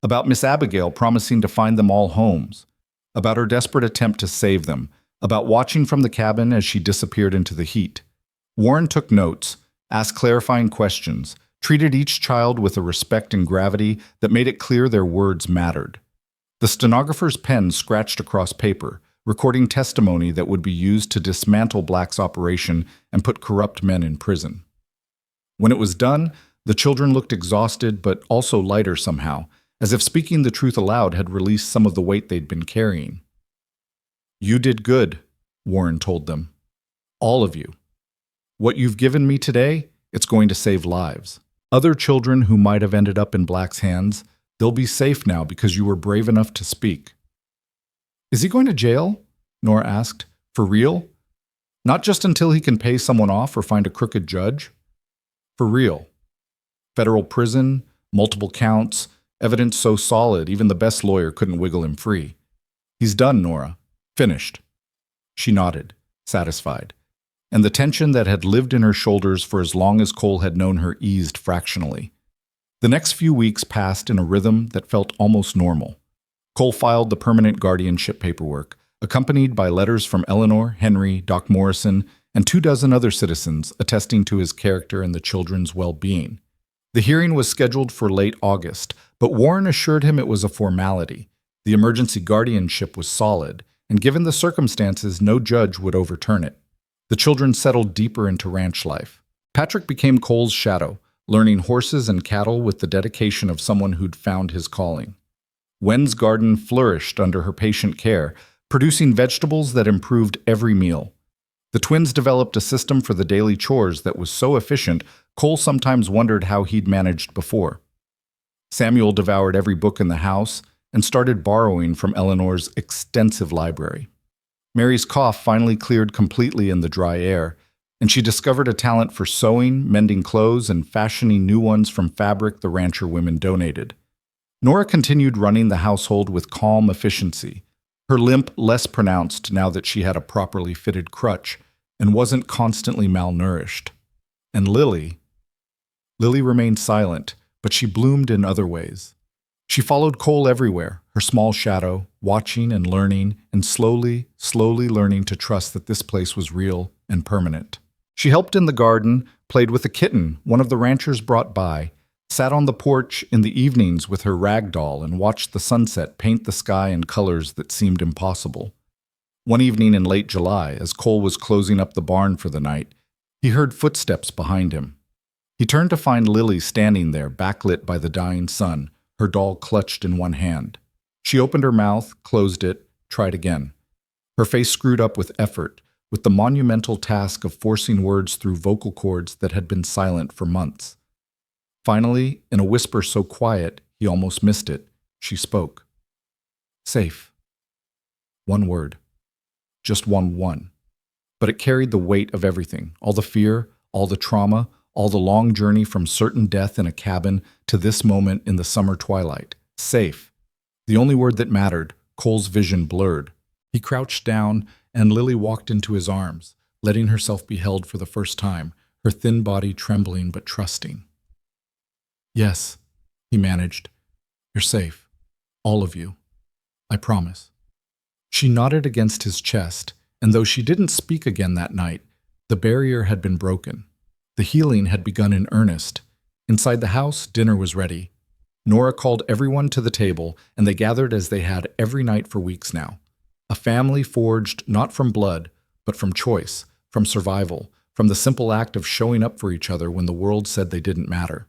Speaker 1: About Miss Abigail promising to find them all homes, about her desperate attempt to save them, about watching from the cabin as she disappeared into the heat. Warren took notes, asked clarifying questions, treated each child with a respect and gravity that made it clear their words mattered. The stenographer's pen scratched across paper, recording testimony that would be used to dismantle Black's operation and put corrupt men in prison. When it was done, the children looked exhausted but also lighter somehow, as if speaking the truth aloud had released some of the weight they'd been carrying. "You did good," Warren told them. "All of you. What you've given me today, it's going to save lives. Other children who might have ended up in Black's hands, they'll be safe now because you were brave enough to speak." "Is he going to jail?" Nora asked. "For real? Not just until he can pay someone off or find a crooked judge?" "For real. Federal prison, multiple counts, evidence so solid even the best lawyer couldn't wiggle him free. He's done, Nora. Finished." She nodded, satisfied, and the tension that had lived in her shoulders for as long as Cole had known her eased fractionally. The next few weeks passed in a rhythm that felt almost normal. Cole filed the permanent guardianship paperwork, accompanied by letters from Eleanor, Henry, Doc Morrison, and 24 other citizens attesting to his character and the children's well-being. The hearing was scheduled for late August, but Warren assured him it was a formality. The emergency guardianship was solid, and given the circumstances, no judge would overturn it. The children settled deeper into ranch life. Patrick became Cole's shadow, learning horses and cattle with the dedication of someone who'd found his calling. Wen's garden flourished under her patient care, producing vegetables that improved every meal. The twins developed a system for the daily chores that was so efficient, Cole sometimes wondered how he'd managed before. Samuel devoured every book in the house and started borrowing from Eleanor's extensive library. Mary's cough finally cleared completely in the dry air, and she discovered a talent for sewing, mending clothes, and fashioning new ones from fabric the rancher women donated. Nora continued running the household with calm efficiency, her limp less pronounced now that she had a properly fitted crutch and wasn't constantly malnourished. And Lily remained silent, but she bloomed in other ways. She followed Cole everywhere, her small shadow, watching and learning, and slowly learning to trust that this place was real and permanent. She helped in the garden, played with a kitten one of the ranchers brought by, sat on the porch in the evenings with her rag doll and watched the sunset paint the sky in colors that seemed impossible. One evening in late July, as Cole was closing up the barn for the night, he heard footsteps behind him. He turned to find Lily standing there, backlit by the dying sun, her doll clutched in one hand. She opened her mouth, closed it, tried again. Her face screwed up with effort, with the monumental task of forcing words through vocal cords that had been silent for months. Finally, in a whisper so quiet he almost missed it, she spoke. Safe. One word. Just one. But it carried the weight of everything, all the fear, all the trauma, all the long journey from certain death in a cabin to this moment in the summer twilight. Safe. The only word that mattered. Cole's vision blurred. He crouched down, and Lily walked into his arms, letting herself be held for the first time, her thin body trembling but trusting. Yes, he managed. You're safe. All of you. I promise. She nodded against his chest, and though she didn't speak again that night, the barrier had been broken. The healing had begun in earnest. Inside the house, dinner was ready. Nora called everyone to the table, and they gathered as they had every night for weeks now. A family forged not from blood, but from choice, from survival, from the simple act of showing up for each other when the world said they didn't matter.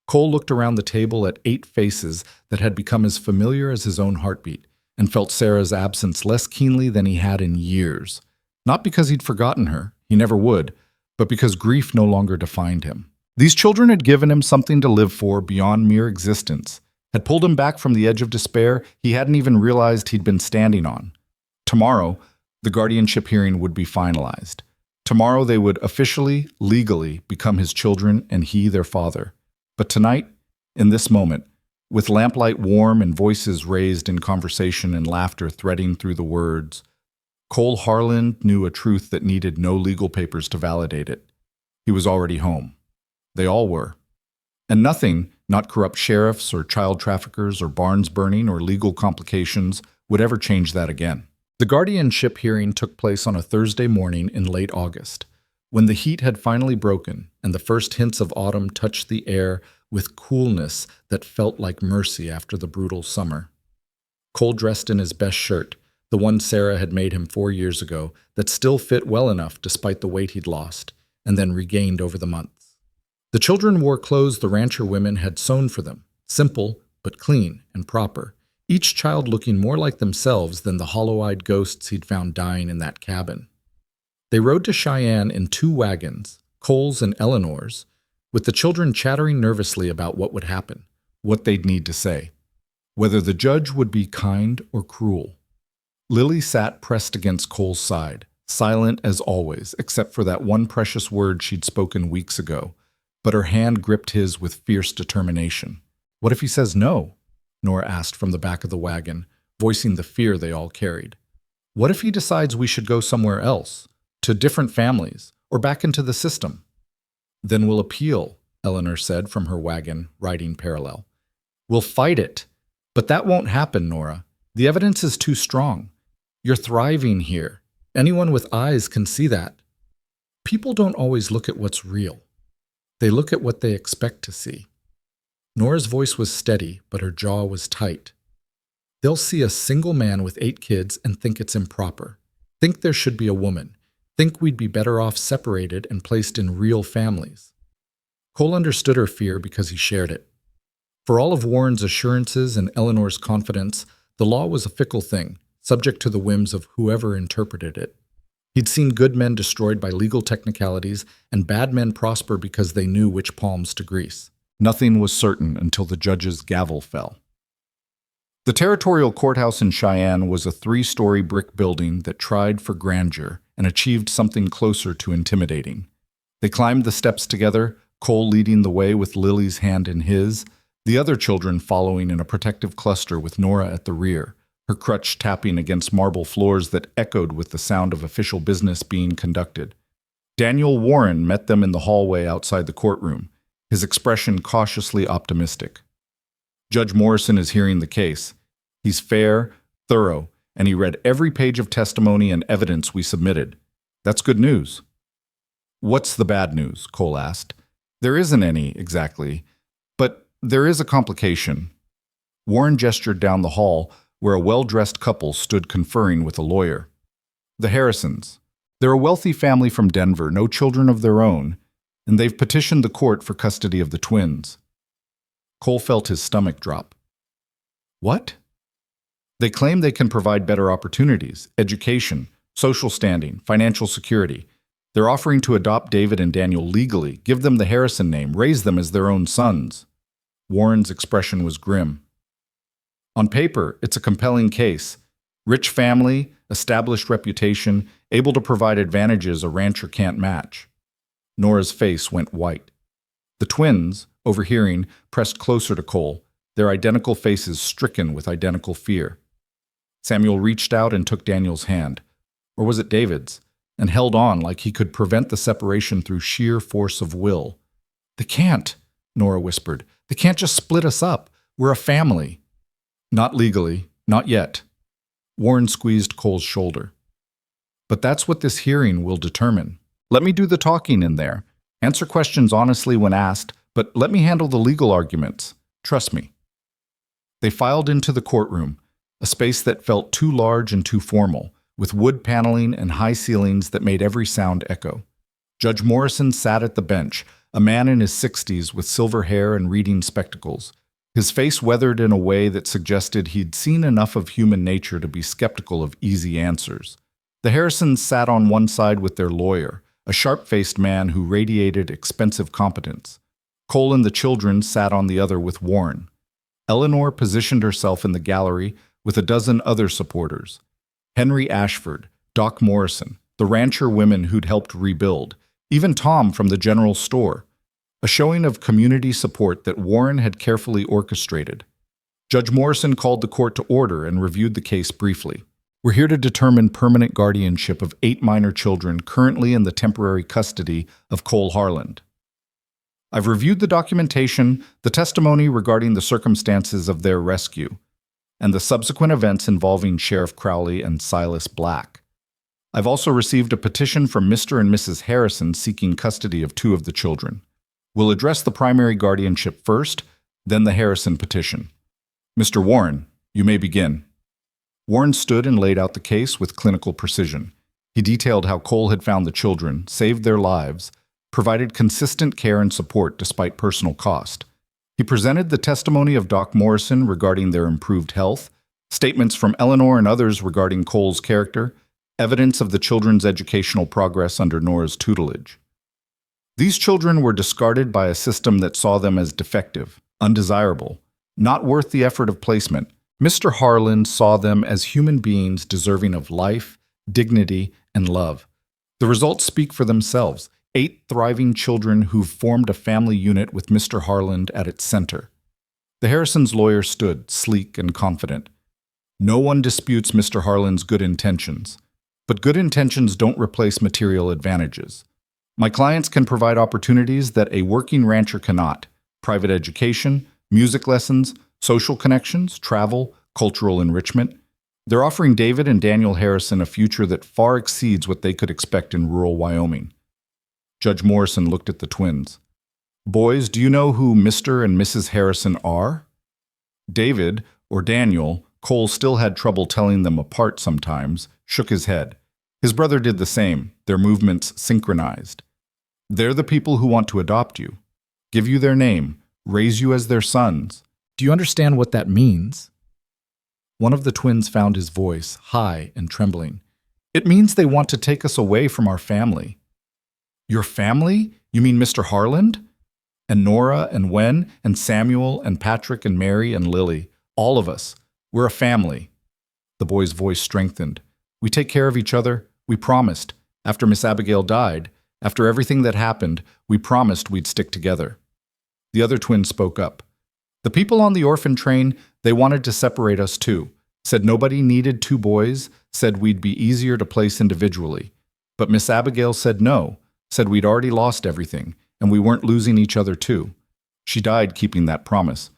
Speaker 1: Cole looked around the table at 8 faces that had become as familiar as his own heartbeat, and felt Sarah's absence less keenly than he had in years. Not because he'd forgotten her, he never would, but because grief no longer defined him. These children had given him something to live for beyond mere existence, had pulled him back from the edge of despair he hadn't even realized he'd been standing on. Tomorrow, the guardianship hearing would be finalized. Tomorrow they would officially, legally become his children and he their father. But tonight, in this moment, with lamplight warm and voices raised in conversation and laughter threading through the words, Cole Harlan knew a truth that needed no legal papers to validate it. He was already home. They all were. And nothing, not corrupt sheriffs or child traffickers or barns burning or legal complications, would ever change that again. The guardianship hearing took place on a Thursday morning in late August, when the heat had finally broken and the first hints of autumn touched the air with coolness that felt like mercy after the brutal summer. Cole dressed in his best shirt, the one Sarah had made him 4 years ago, that still fit well enough despite the weight he'd lost, and then regained over the months. The children wore clothes the rancher women had sewn for them, simple but clean and proper, each child looking more like themselves than the hollow-eyed ghosts he'd found dying in that cabin. They rode to Cheyenne in 2 wagons, Cole's and Eleanor's, with the children chattering nervously about what would happen, what they'd need to say, whether the judge would be kind or cruel. Lily sat pressed against Cole's side, silent as always, except for that one precious word she'd spoken weeks ago, but her hand gripped his with fierce determination. What if he says no? Nora asked from the back of the wagon, voicing the fear they all carried. What if he decides we should go somewhere else, to different families, or back into the system? Then we'll appeal, Eleanor said from her wagon, riding parallel. We'll fight it. But that won't happen, Nora. The evidence is too strong. You're thriving here. Anyone with eyes can see that. People don't always look at what's real. They look at what they expect to see. Nora's voice was steady, but her jaw was tight. They'll see a single man with 8 kids and think it's improper. Think there should be a woman. think we'd be better off separated and placed in real families. Cole understood her fear because he shared it. For all of Warren's assurances and Eleanor's confidence, the law was a fickle thing, subject to the whims of whoever interpreted it. He'd seen good men destroyed by legal technicalities and bad men prosper because they knew which palms to grease. Nothing was certain until the judge's gavel fell. The territorial courthouse in Cheyenne was a 3-story brick building that tried for grandeur and achieved something closer to intimidating. They climbed the steps together, Cole leading the way with Lily's hand in his, the other children following in a protective cluster with Nora at the rear, her crutch tapping against marble floors that echoed with the sound of official business being conducted. Daniel Warren met them in the hallway outside the courtroom, his expression cautiously optimistic. Judge Morrison is hearing the case. He's fair, thorough, and he read every page of testimony and evidence we submitted. That's good news. What's the bad news? Cole asked. There isn't any, exactly, but there is a complication. Warren gestured down the hall, where a well-dressed couple stood conferring with a lawyer. The Harrisons. They're a wealthy family from Denver, no children of their own, and they've petitioned the court for custody of the twins. Cole felt his stomach drop. What? They claim they can provide better opportunities, education, social standing, financial security. They're offering to adopt David and Daniel legally, give them the Harrison name, raise them as their own sons. Warren's expression was grim. On paper, it's a compelling case. Rich family, established reputation, able to provide advantages a rancher can't match. Nora's face went white. The twins, overhearing, pressed closer to Cole, their identical faces stricken with identical fear. Samuel reached out and took Daniel's hand, or was it David's, and held on like he could prevent the separation through sheer force of will. They can't, Nora whispered. They can't just split us up. We're a family. Not legally, not yet. Warren squeezed Cole's shoulder. But that's what this hearing will determine. Let me do the talking in there. Answer questions honestly when asked, but let me handle the legal arguments. Trust me. They filed into the courtroom, a space that felt too large and too formal, with wood paneling and high ceilings that made every sound echo. Judge Morrison sat at the bench, a man in his 60s with silver hair and reading spectacles, his face weathered in a way that suggested he'd seen enough of human nature to be skeptical of easy answers. The Harrisons sat on one side with their lawyer, a sharp-faced man who radiated expensive competence. Cole and the children sat on the other with Warren. Eleanor positioned herself in the gallery with a dozen other supporters. Henry Ashford, Doc Morrison, the rancher women who'd helped rebuild, even Tom from the general store. A showing of community support that Warren had carefully orchestrated. Judge Morrison called the court to order and reviewed the case briefly. We're here to determine permanent guardianship of 8 minor children currently in the temporary custody of Cole Harland. I've reviewed the documentation, the testimony regarding the circumstances of their rescue, and the subsequent events involving Sheriff Crowley and Silas Black. I've also received a petition from Mr. and Mrs. Harrison seeking custody of 2 of the children. We'll address the primary guardianship first, then the Harrison petition. Mr. Warren, you may begin. Warren stood and laid out the case with clinical precision. He detailed how Cole had found the children, saved their lives, provided consistent care and support despite personal cost. He presented the testimony of Doc Morrison regarding their improved health, statements from Eleanor and others regarding Cole's character, evidence of the children's educational progress under Nora's tutelage. These children were discarded by a system that saw them as defective, undesirable, not worth the effort of placement. Mr. Harland saw them as human beings deserving of life, dignity, and love. The results speak for themselves. 8 thriving children who've formed a family unit with Mr. Harland at its center. The Harrisons' lawyer stood, sleek and confident. No one disputes Mr. Harland's good intentions, but good intentions don't replace material advantages. My clients can provide opportunities that a working rancher cannot: private education, music lessons, social connections, travel, cultural enrichment. They're offering David and Daniel Harrison a future that far exceeds what they could expect in rural Wyoming. Judge Morrison looked at the twins. Boys, do you know who Mr. and Mrs. Harrison are? David, or Daniel, Cole still had trouble telling them apart sometimes, shook his head. His brother did the same, their movements synchronized. They're the people who want to adopt you, give you their name, raise you as their sons. Do you understand what that means? One of the twins found his voice, high and trembling. It means they want to take us away from our family. Your family? You mean Mr. Harland? And Nora and Wen and Samuel and Patrick and Mary and Lily. All of us. We're a family. The boy's voice strengthened. We take care of each other. We promised. After Miss Abigail died, after everything that happened, we promised we'd stick together. The other twin spoke up. The people on the orphan train, they wanted to separate us too. Said nobody needed two boys, said we'd be easier to place individually. But Miss Abigail said no, said we'd already lost everything, and we weren't losing each other too. She died keeping that promise.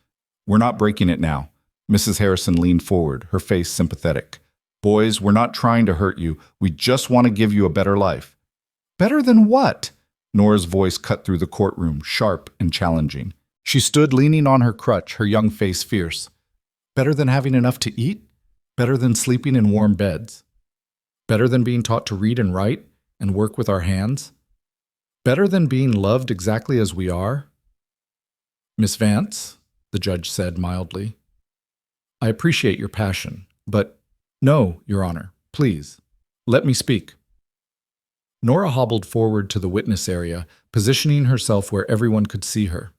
Speaker 1: We're not breaking it now. Mrs. Harrison leaned forward, her face sympathetic. Boys, we're not trying to hurt you. We just want to give you a better life. Better than what? Nora's voice cut through the courtroom, sharp and challenging. She stood leaning on her crutch, her young face fierce. Better than having enough to eat? Better than sleeping in warm beds? Better than being taught to read and write and work with our hands? Better than being loved exactly as we are? Miss Vance, the judge said mildly, I appreciate your passion, but no, Your Honor, please, let me speak. Nora hobbled forward to the witness area, positioning herself where everyone could see her.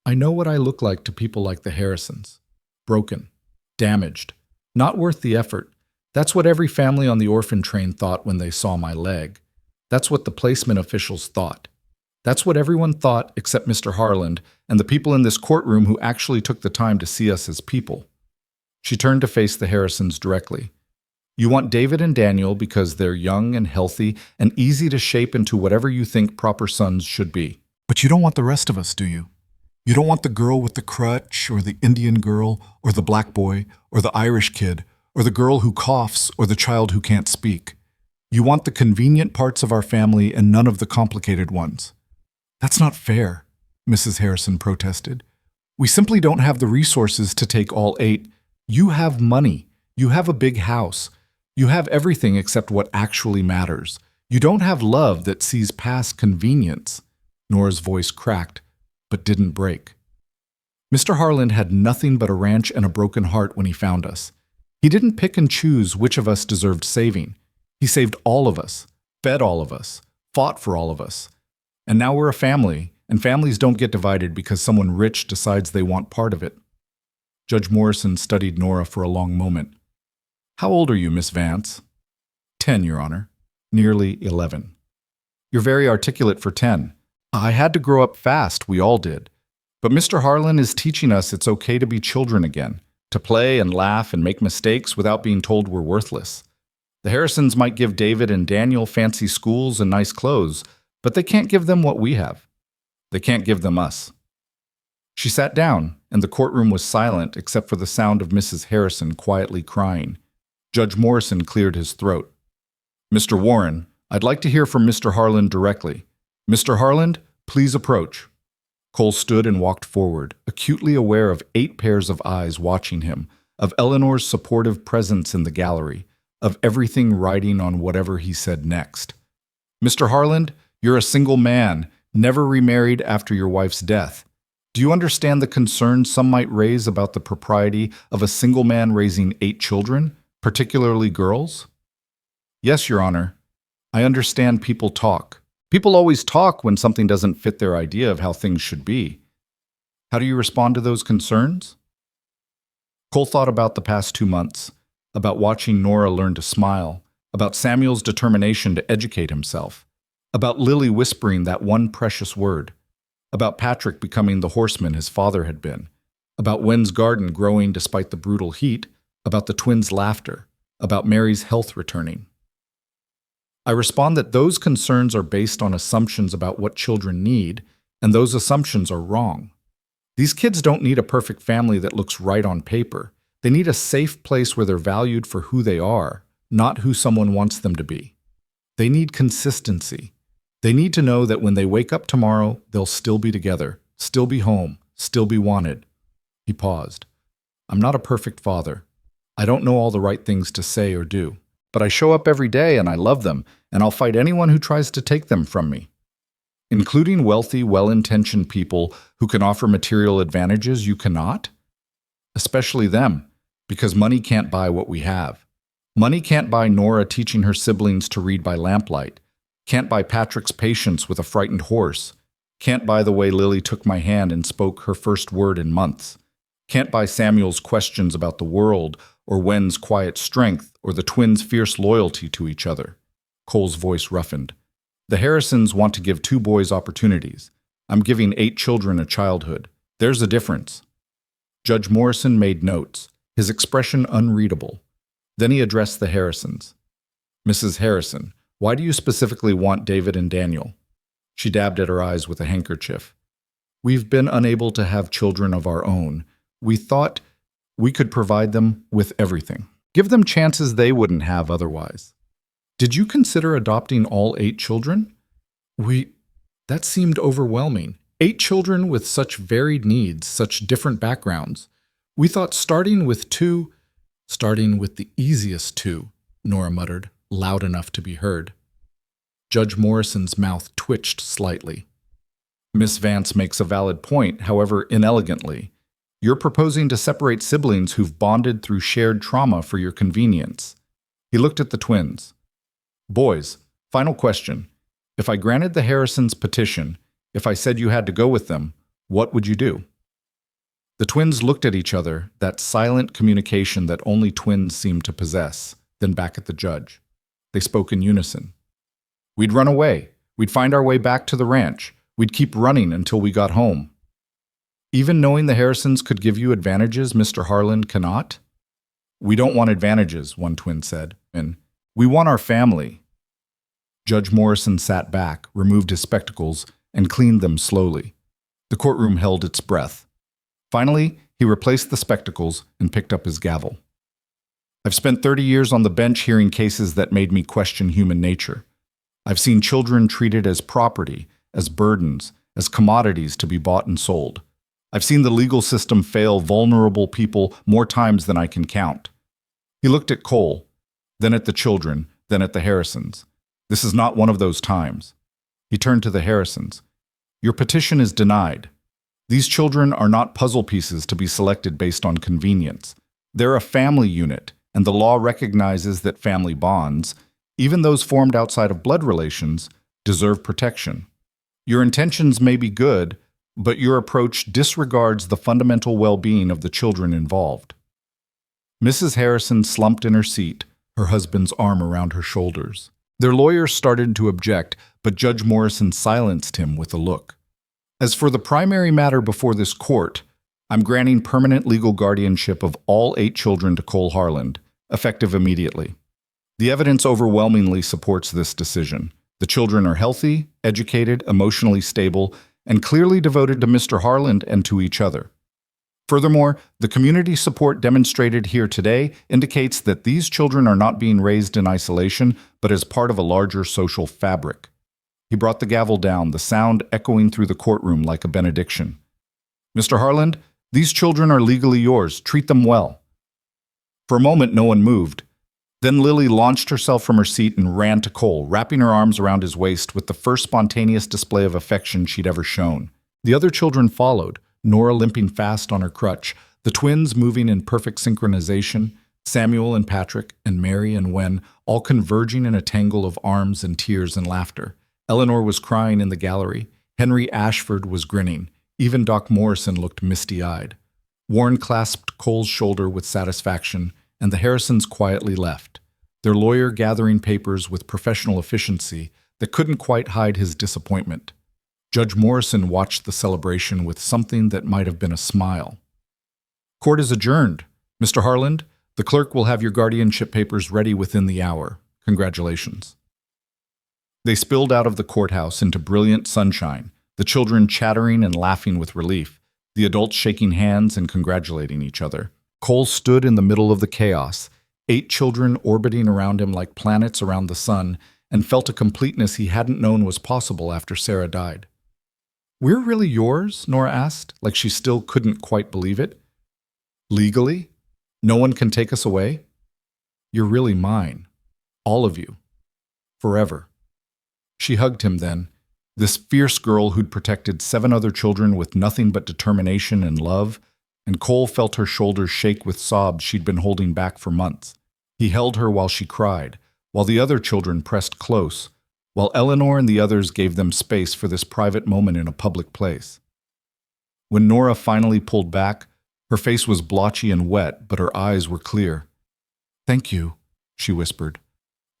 Speaker 1: I know what I look like to people like the Harrisons. Broken, damaged, not worth the effort. That's what every family on the orphan train thought when they saw my leg. That's what the placement officials thought. That's what everyone thought except Mr. Harland and the people in this courtroom who actually took the time to see us as people. She turned to face the Harrisons directly. You want David and Daniel because they're young and healthy and easy to shape into whatever you think proper sons should be. But you don't want the rest of us, do you? You don't want the girl with the crutch, or the Indian girl, or the black boy, or the Irish kid, or the girl who coughs, or the child who can't speak. You want the convenient parts of our family and none of the complicated ones. That's not fair, Mrs. Harrison protested. We simply don't have the resources to take all 8. You have money. You have a big house. You have everything except what actually matters. You don't have love that sees past convenience. Nora's voice cracked, but didn't break. Mr. Harland had nothing but a ranch and a broken heart when he found us. He didn't pick and choose which of us deserved saving. He saved all of us, fed all of us, fought for all of us. And now we're a family, and families don't get divided because someone rich decides they want part of it. Judge Morrison studied Nora for a long moment. How old are you, Miss Vance? 10, Your Honor. Nearly 11. You're very articulate for 10. I had to grow up fast, we all did. But Mr. Harlan is teaching us it's okay to be children again, to play and laugh and make mistakes without being told we're worthless. The Harrisons might give David and Daniel fancy schools and nice clothes, but they can't give them what we have. They can't give them us. She sat down, and the courtroom was silent except for the sound of Mrs. Harrison quietly crying. Judge Morrison cleared his throat. Mr. Warren, I'd like to hear from Mr. Harland directly. Mr. Harland, please approach. Cole stood and walked forward, acutely aware of 8 pairs of eyes watching him, of Eleanor's supportive presence in the gallery, of everything riding on whatever he said next. Mr. Harland, you're a single man, never remarried after your wife's death. Do you understand the concerns some might raise about the propriety of a single man raising 8 children, particularly girls? Yes, Your Honor. I understand people talk. People always talk when something doesn't fit their idea of how things should be. How do you respond to those concerns? Cole thought about the past 2 months, about watching Nora learn to smile, about Samuel's determination to educate himself, about Lily whispering that one precious word, about Patrick becoming the horseman his father had been, about Wen's garden growing despite the brutal heat, about the twins' laughter, about Mary's health returning. I respond that those concerns are based on assumptions about what children need, and those assumptions are wrong. These kids don't need a perfect family that looks right on paper. They need a safe place where they're valued for who they are, not who someone wants them to be. They need consistency. They need to know that when they wake up tomorrow, they'll still be together, still be home, still be wanted. He paused. I'm not a perfect father. I don't know all the right things to say or do, but I show up every day and I love them, and I'll fight anyone who tries to take them from me. Including wealthy, well-intentioned people who can offer material advantages you cannot? Especially them, because money can't buy what we have. Money can't buy Nora teaching her siblings to read by lamplight, can't buy Patrick's patience with a frightened horse, can't buy the way Lily took my hand and spoke her first word in months, can't buy Samuel's questions about the world, or Wen's quiet strength, or the twins' fierce loyalty to each other. Cole's voice roughened. The Harrisons want to give 2 boys opportunities. I'm giving 8 children a childhood. There's a difference. Judge Morrison made notes, his expression unreadable. Then he addressed the Harrisons. Mrs. Harrison, why do you specifically want David and Daniel? She dabbed at her eyes with a handkerchief. We've been unable to have children of our own. We thought we could provide them with everything. Give them chances they wouldn't have otherwise. Did you consider adopting all 8 children? That seemed overwhelming. 8 children with such varied needs, such different backgrounds. We thought starting with the easiest 2, Nora muttered, loud enough to be heard. Judge Morrison's mouth twitched slightly. Miss Vance makes a valid point, however inelegantly. You're proposing to separate siblings who've bonded through shared trauma for your convenience. He looked at the twins. Boys, final question. If I granted the Harrisons' petition, if I said you had to go with them, what would you do? The twins looked at each other, that silent communication that only twins seem to possess, then back at the judge. They spoke in unison. We'd run away. We'd find our way back to the ranch. We'd keep running until we got home. Even knowing the Harrisons could give you advantages Mr. Harlan cannot? We don't want advantages, one twin said, and we want our family. Judge Morrison sat back, removed his spectacles, and cleaned them slowly. The courtroom held its breath. Finally, he replaced the spectacles and picked up his gavel. I've spent 30 years on the bench hearing cases that made me question human nature. I've seen children treated as property, as burdens, as commodities to be bought and sold. I've seen the legal system fail vulnerable people more times than I can count. He looked at Cole, then at the children, then at the Harrisons. This is not one of those times. He turned to the Harrisons. Your petition is denied. These children are not puzzle pieces to be selected based on convenience. They're a family unit, and the law recognizes that family bonds, even those formed outside of blood relations, deserve protection. Your intentions may be good, but your approach disregards the fundamental well-being of the children involved. Mrs. Harrison slumped in her seat, her husband's arm around her shoulders. Their lawyer started to object, but Judge Morrison silenced him with a look. As for the primary matter before this court, I'm granting permanent legal guardianship of all 8 children to Cole Harlan, effective immediately. The evidence overwhelmingly supports this decision. The children are healthy, educated, emotionally stable, and clearly devoted to Mr. Harlan and to each other. Furthermore, the community support demonstrated here today indicates that these children are not being raised in isolation, but as part of a larger social fabric. He brought the gavel down, the sound echoing through the courtroom like a benediction. Mr. Harlan, these children are legally yours. Treat them well. For a moment, no one moved. Then Lily launched herself from her seat and ran to Cole, wrapping her arms around his waist with the first spontaneous display of affection she'd ever shown. The other children followed, Nora limping fast on her crutch, the twins moving in perfect synchronization, Samuel and Patrick and Mary and Wen all converging in a tangle of arms and tears and laughter. Eleanor was crying in the gallery. Henry Ashford was grinning. Even Doc Morrison looked misty-eyed. Warren clasped Cole's shoulder with satisfaction, and the Harrisons quietly left, their lawyer gathering papers with professional efficiency that couldn't quite hide his disappointment. Judge Morrison watched the celebration with something that might have been a smile. Court is adjourned. Mr. Harlan, the clerk will have your guardianship papers ready within the hour. Congratulations. They spilled out of the courthouse into brilliant sunshine, the children chattering and laughing with relief, the adults shaking hands and congratulating each other. Cole stood in the middle of the chaos, 8 children orbiting around him like planets around the sun, and felt a completeness he hadn't known was possible after Sarah died. We're really yours? Nora asked, like she still couldn't quite believe it. Legally? No one can take us away? You're really mine. All of you. Forever. She hugged him then, this fierce girl who'd protected 7 other children with nothing but determination and love, and Cole felt her shoulders shake with sobs she'd been holding back for months. He held her while she cried, while the other children pressed close, while Eleanor and the others gave them space for this private moment in a public place. When Nora finally pulled back, her face was blotchy and wet, but her eyes were clear. "Thank you," she whispered,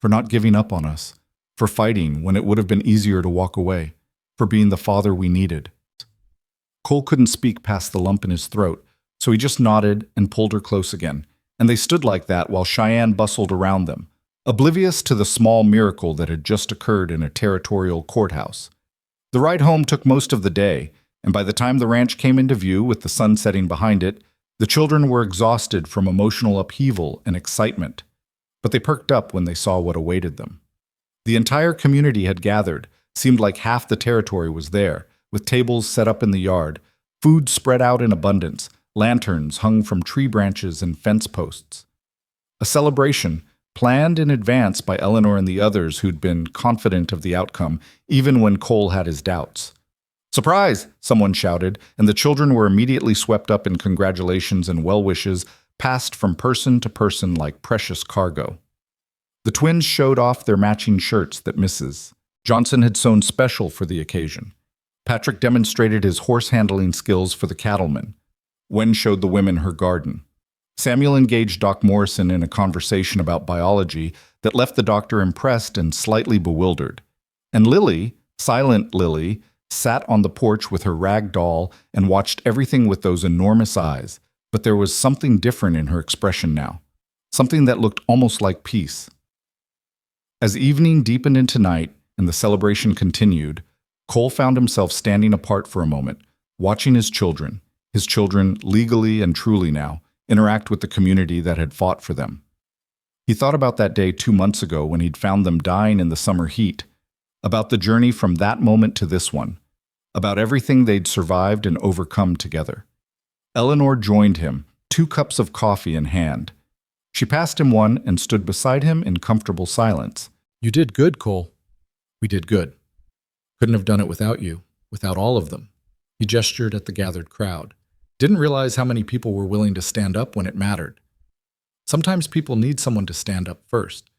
Speaker 1: "for not giving up on us, for fighting when it would have been easier to walk away, for being the father we needed." Cole couldn't speak past the lump in his throat, so he just nodded and pulled her close again, and they stood like that while Cheyenne bustled around them, oblivious to the small miracle that had just occurred in a territorial courthouse. The ride home took most of the day, and by the time the ranch came into view with the sun setting behind it, the children were exhausted from emotional upheaval and excitement, but they perked up when they saw what awaited them. The entire community had gathered, seemed like half the territory was there, with tables set up in the yard, food spread out in abundance, lanterns hung from tree branches and fence posts. A celebration planned in advance by Eleanor and the others who'd been confident of the outcome, even when Cole had his doubts. "Surprise!" someone shouted, and the children were immediately swept up in congratulations and well wishes, passed from person to person like precious cargo. The twins showed off their matching shirts that Mrs. Johnson had sewn special for the occasion. Patrick demonstrated his horse-handling skills for the cattlemen. Wen showed the women her garden. Samuel engaged Doc Morrison in a conversation about biology that left the doctor impressed and slightly bewildered. And Lily, silent Lily, sat on the porch with her rag doll and watched everything with those enormous eyes, but there was something different in her expression now, something that looked almost like peace. As evening deepened into night and the celebration continued, Cole found himself standing apart for a moment, watching his children legally and truly now, interact with the community that had fought for them. He thought about that day 2 months ago when he'd found them dying in the summer heat, about the journey from that moment to this one, about everything they'd survived and overcome together. Eleanor joined him, 2 cups of coffee in hand. She passed him one and stood beside him in comfortable silence. "You did good, Cole." "We did good. Couldn't have done it without you, without all of them." He gestured at the gathered crowd. Didn't realize how many people were willing to stand up when it mattered. Sometimes people need someone to stand up first.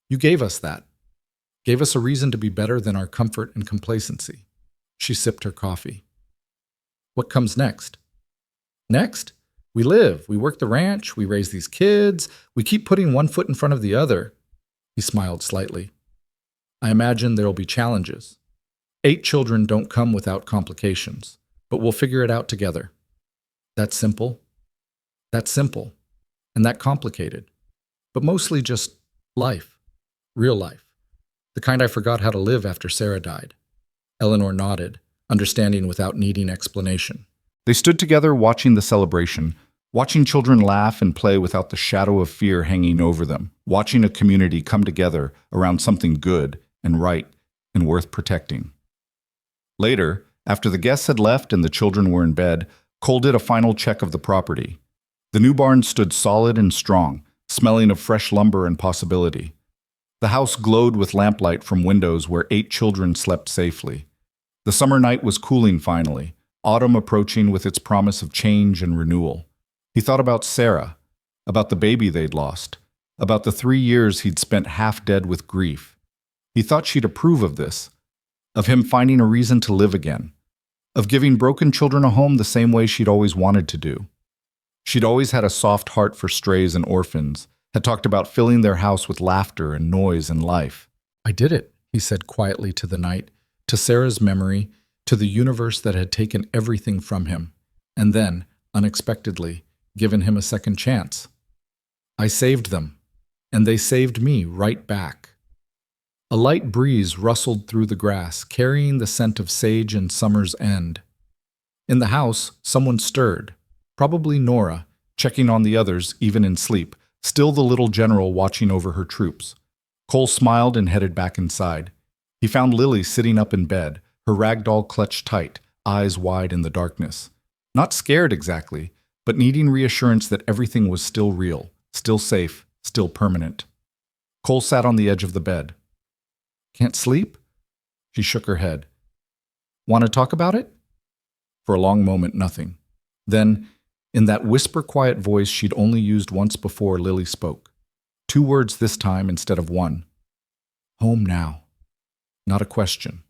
Speaker 1: You gave us that. Gave us a reason to be better than our comfort and complacency. She sipped her coffee. "What comes next?" "Next? We live, we work the ranch, we raise these kids, we keep putting one foot in front of the other." He smiled slightly. "I imagine there'll be challenges. 8 children don't come without complications, but we'll figure it out together. That's simple. That's simple. And that complicated. But mostly just life. Real life. The kind I forgot how to live after Sarah died." Eleanor nodded, understanding without needing explanation. They stood together watching the celebration, watching children laugh and play without the shadow of fear hanging over them, watching a community come together around something good and right and worth protecting. Later, after the guests had left and the children were in bed, Cole did a final check of the property. The new barn stood solid and strong, smelling of fresh lumber and possibility. The house glowed with lamplight from windows where 8 children slept safely. The summer night was cooling finally, autumn approaching with its promise of change and renewal. He thought about Sarah, about the baby they'd lost, about the 3 years he'd spent half dead with grief. He thought she'd approve of this, of him finding a reason to live again, of giving broken children a home the same way she'd always wanted to do. She'd always had a soft heart for strays and orphans, had talked about filling their house with laughter and noise and life. "I did it," he said quietly to the night, to Sarah's memory, to the universe that had taken everything from him, and then, unexpectedly, given him a second chance. "I saved them, and they saved me right back." A light breeze rustled through the grass, carrying the scent of sage and summer's end. In the house, someone stirred, probably Nora, checking on the others even in sleep, still the little general watching over her troops. Cole smiled and headed back inside. He found Lily sitting up in bed, her rag doll clutched tight, eyes wide in the darkness. Not scared exactly, but needing reassurance that everything was still real, still safe, still permanent. Cole sat on the edge of the bed. Can't sleep? She shook her head. Want to talk about it? For a long moment, nothing. Then, in that whisper-quiet voice she'd only used once before, Lily spoke. 2 words this time instead of 1. Home now. Not a question.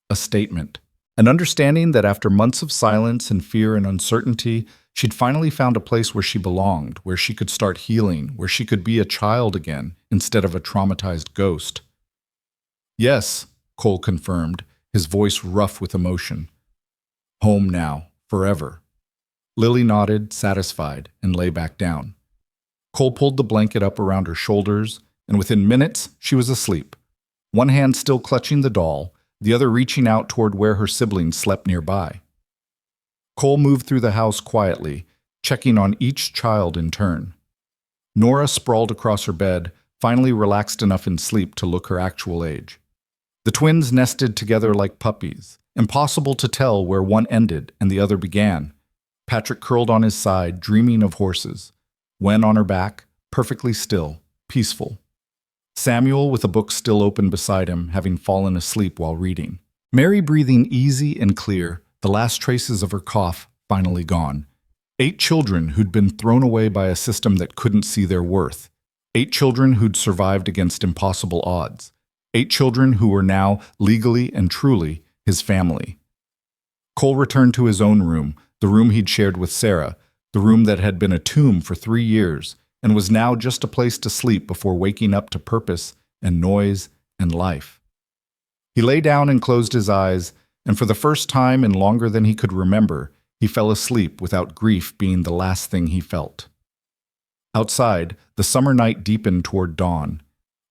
Speaker 1: A statement. An understanding that after months of silence and fear and uncertainty, she'd finally found a place where she belonged, where she could start healing, where she could be a child again instead of a traumatized ghost. Yes, Cole confirmed, his voice rough with emotion. Home now, forever. Lily nodded, satisfied, and lay back down. Cole pulled the blanket up around her shoulders, and within minutes she was asleep. One hand still clutching the doll, the other reaching out toward where her siblings slept nearby. Cole moved through the house quietly, checking on each child in turn. Nora sprawled across her bed, finally relaxed enough in sleep to look her actual age. The twins nested together like puppies, impossible to tell where one ended and the other began. Patrick curled on his side, dreaming of horses. Wen on her back, perfectly still, peaceful. Samuel with a book still open beside him, having fallen asleep while reading. Mary breathing easy and clear, the last traces of her cough finally gone. 8 children who'd been thrown away by a system that couldn't see their worth. 8 children who'd survived against impossible odds. 8 children who were now, legally and truly, his family. Cole returned to his own room, the room he'd shared with Sarah, the room that had been a tomb for 3 years, and was now just a place to sleep before waking up to purpose and noise and life. He lay down and closed his eyes, and for the first time in longer than he could remember, he fell asleep without grief being the last thing he felt. Outside, the summer night deepened toward dawn.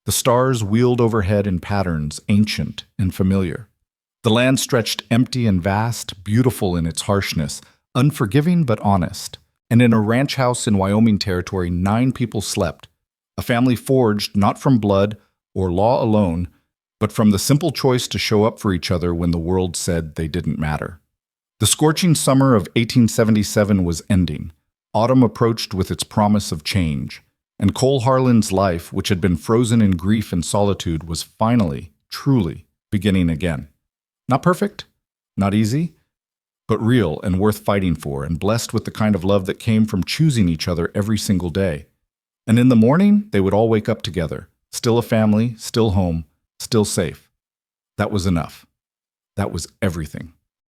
Speaker 1: The stars wheeled overhead in patterns ancient and familiar. The land stretched empty and vast, beautiful in its harshness, unforgiving but honest. And in a ranch house in Wyoming territory, 9 people slept, a family forged not from blood or law alone, but from the simple choice to show up for each other when the world said they didn't matter. The scorching summer of 1877 was ending. Autumn approached with its promise of change, and Cole Harlan's life, which had been frozen in grief and solitude, was finally, truly, beginning again. Not perfect, not easy, but real and worth fighting for, and blessed with the kind of love that came from choosing each other every single day. And in the morning, they would all wake up together, still a family, still home, still safe. That was enough. That was everything.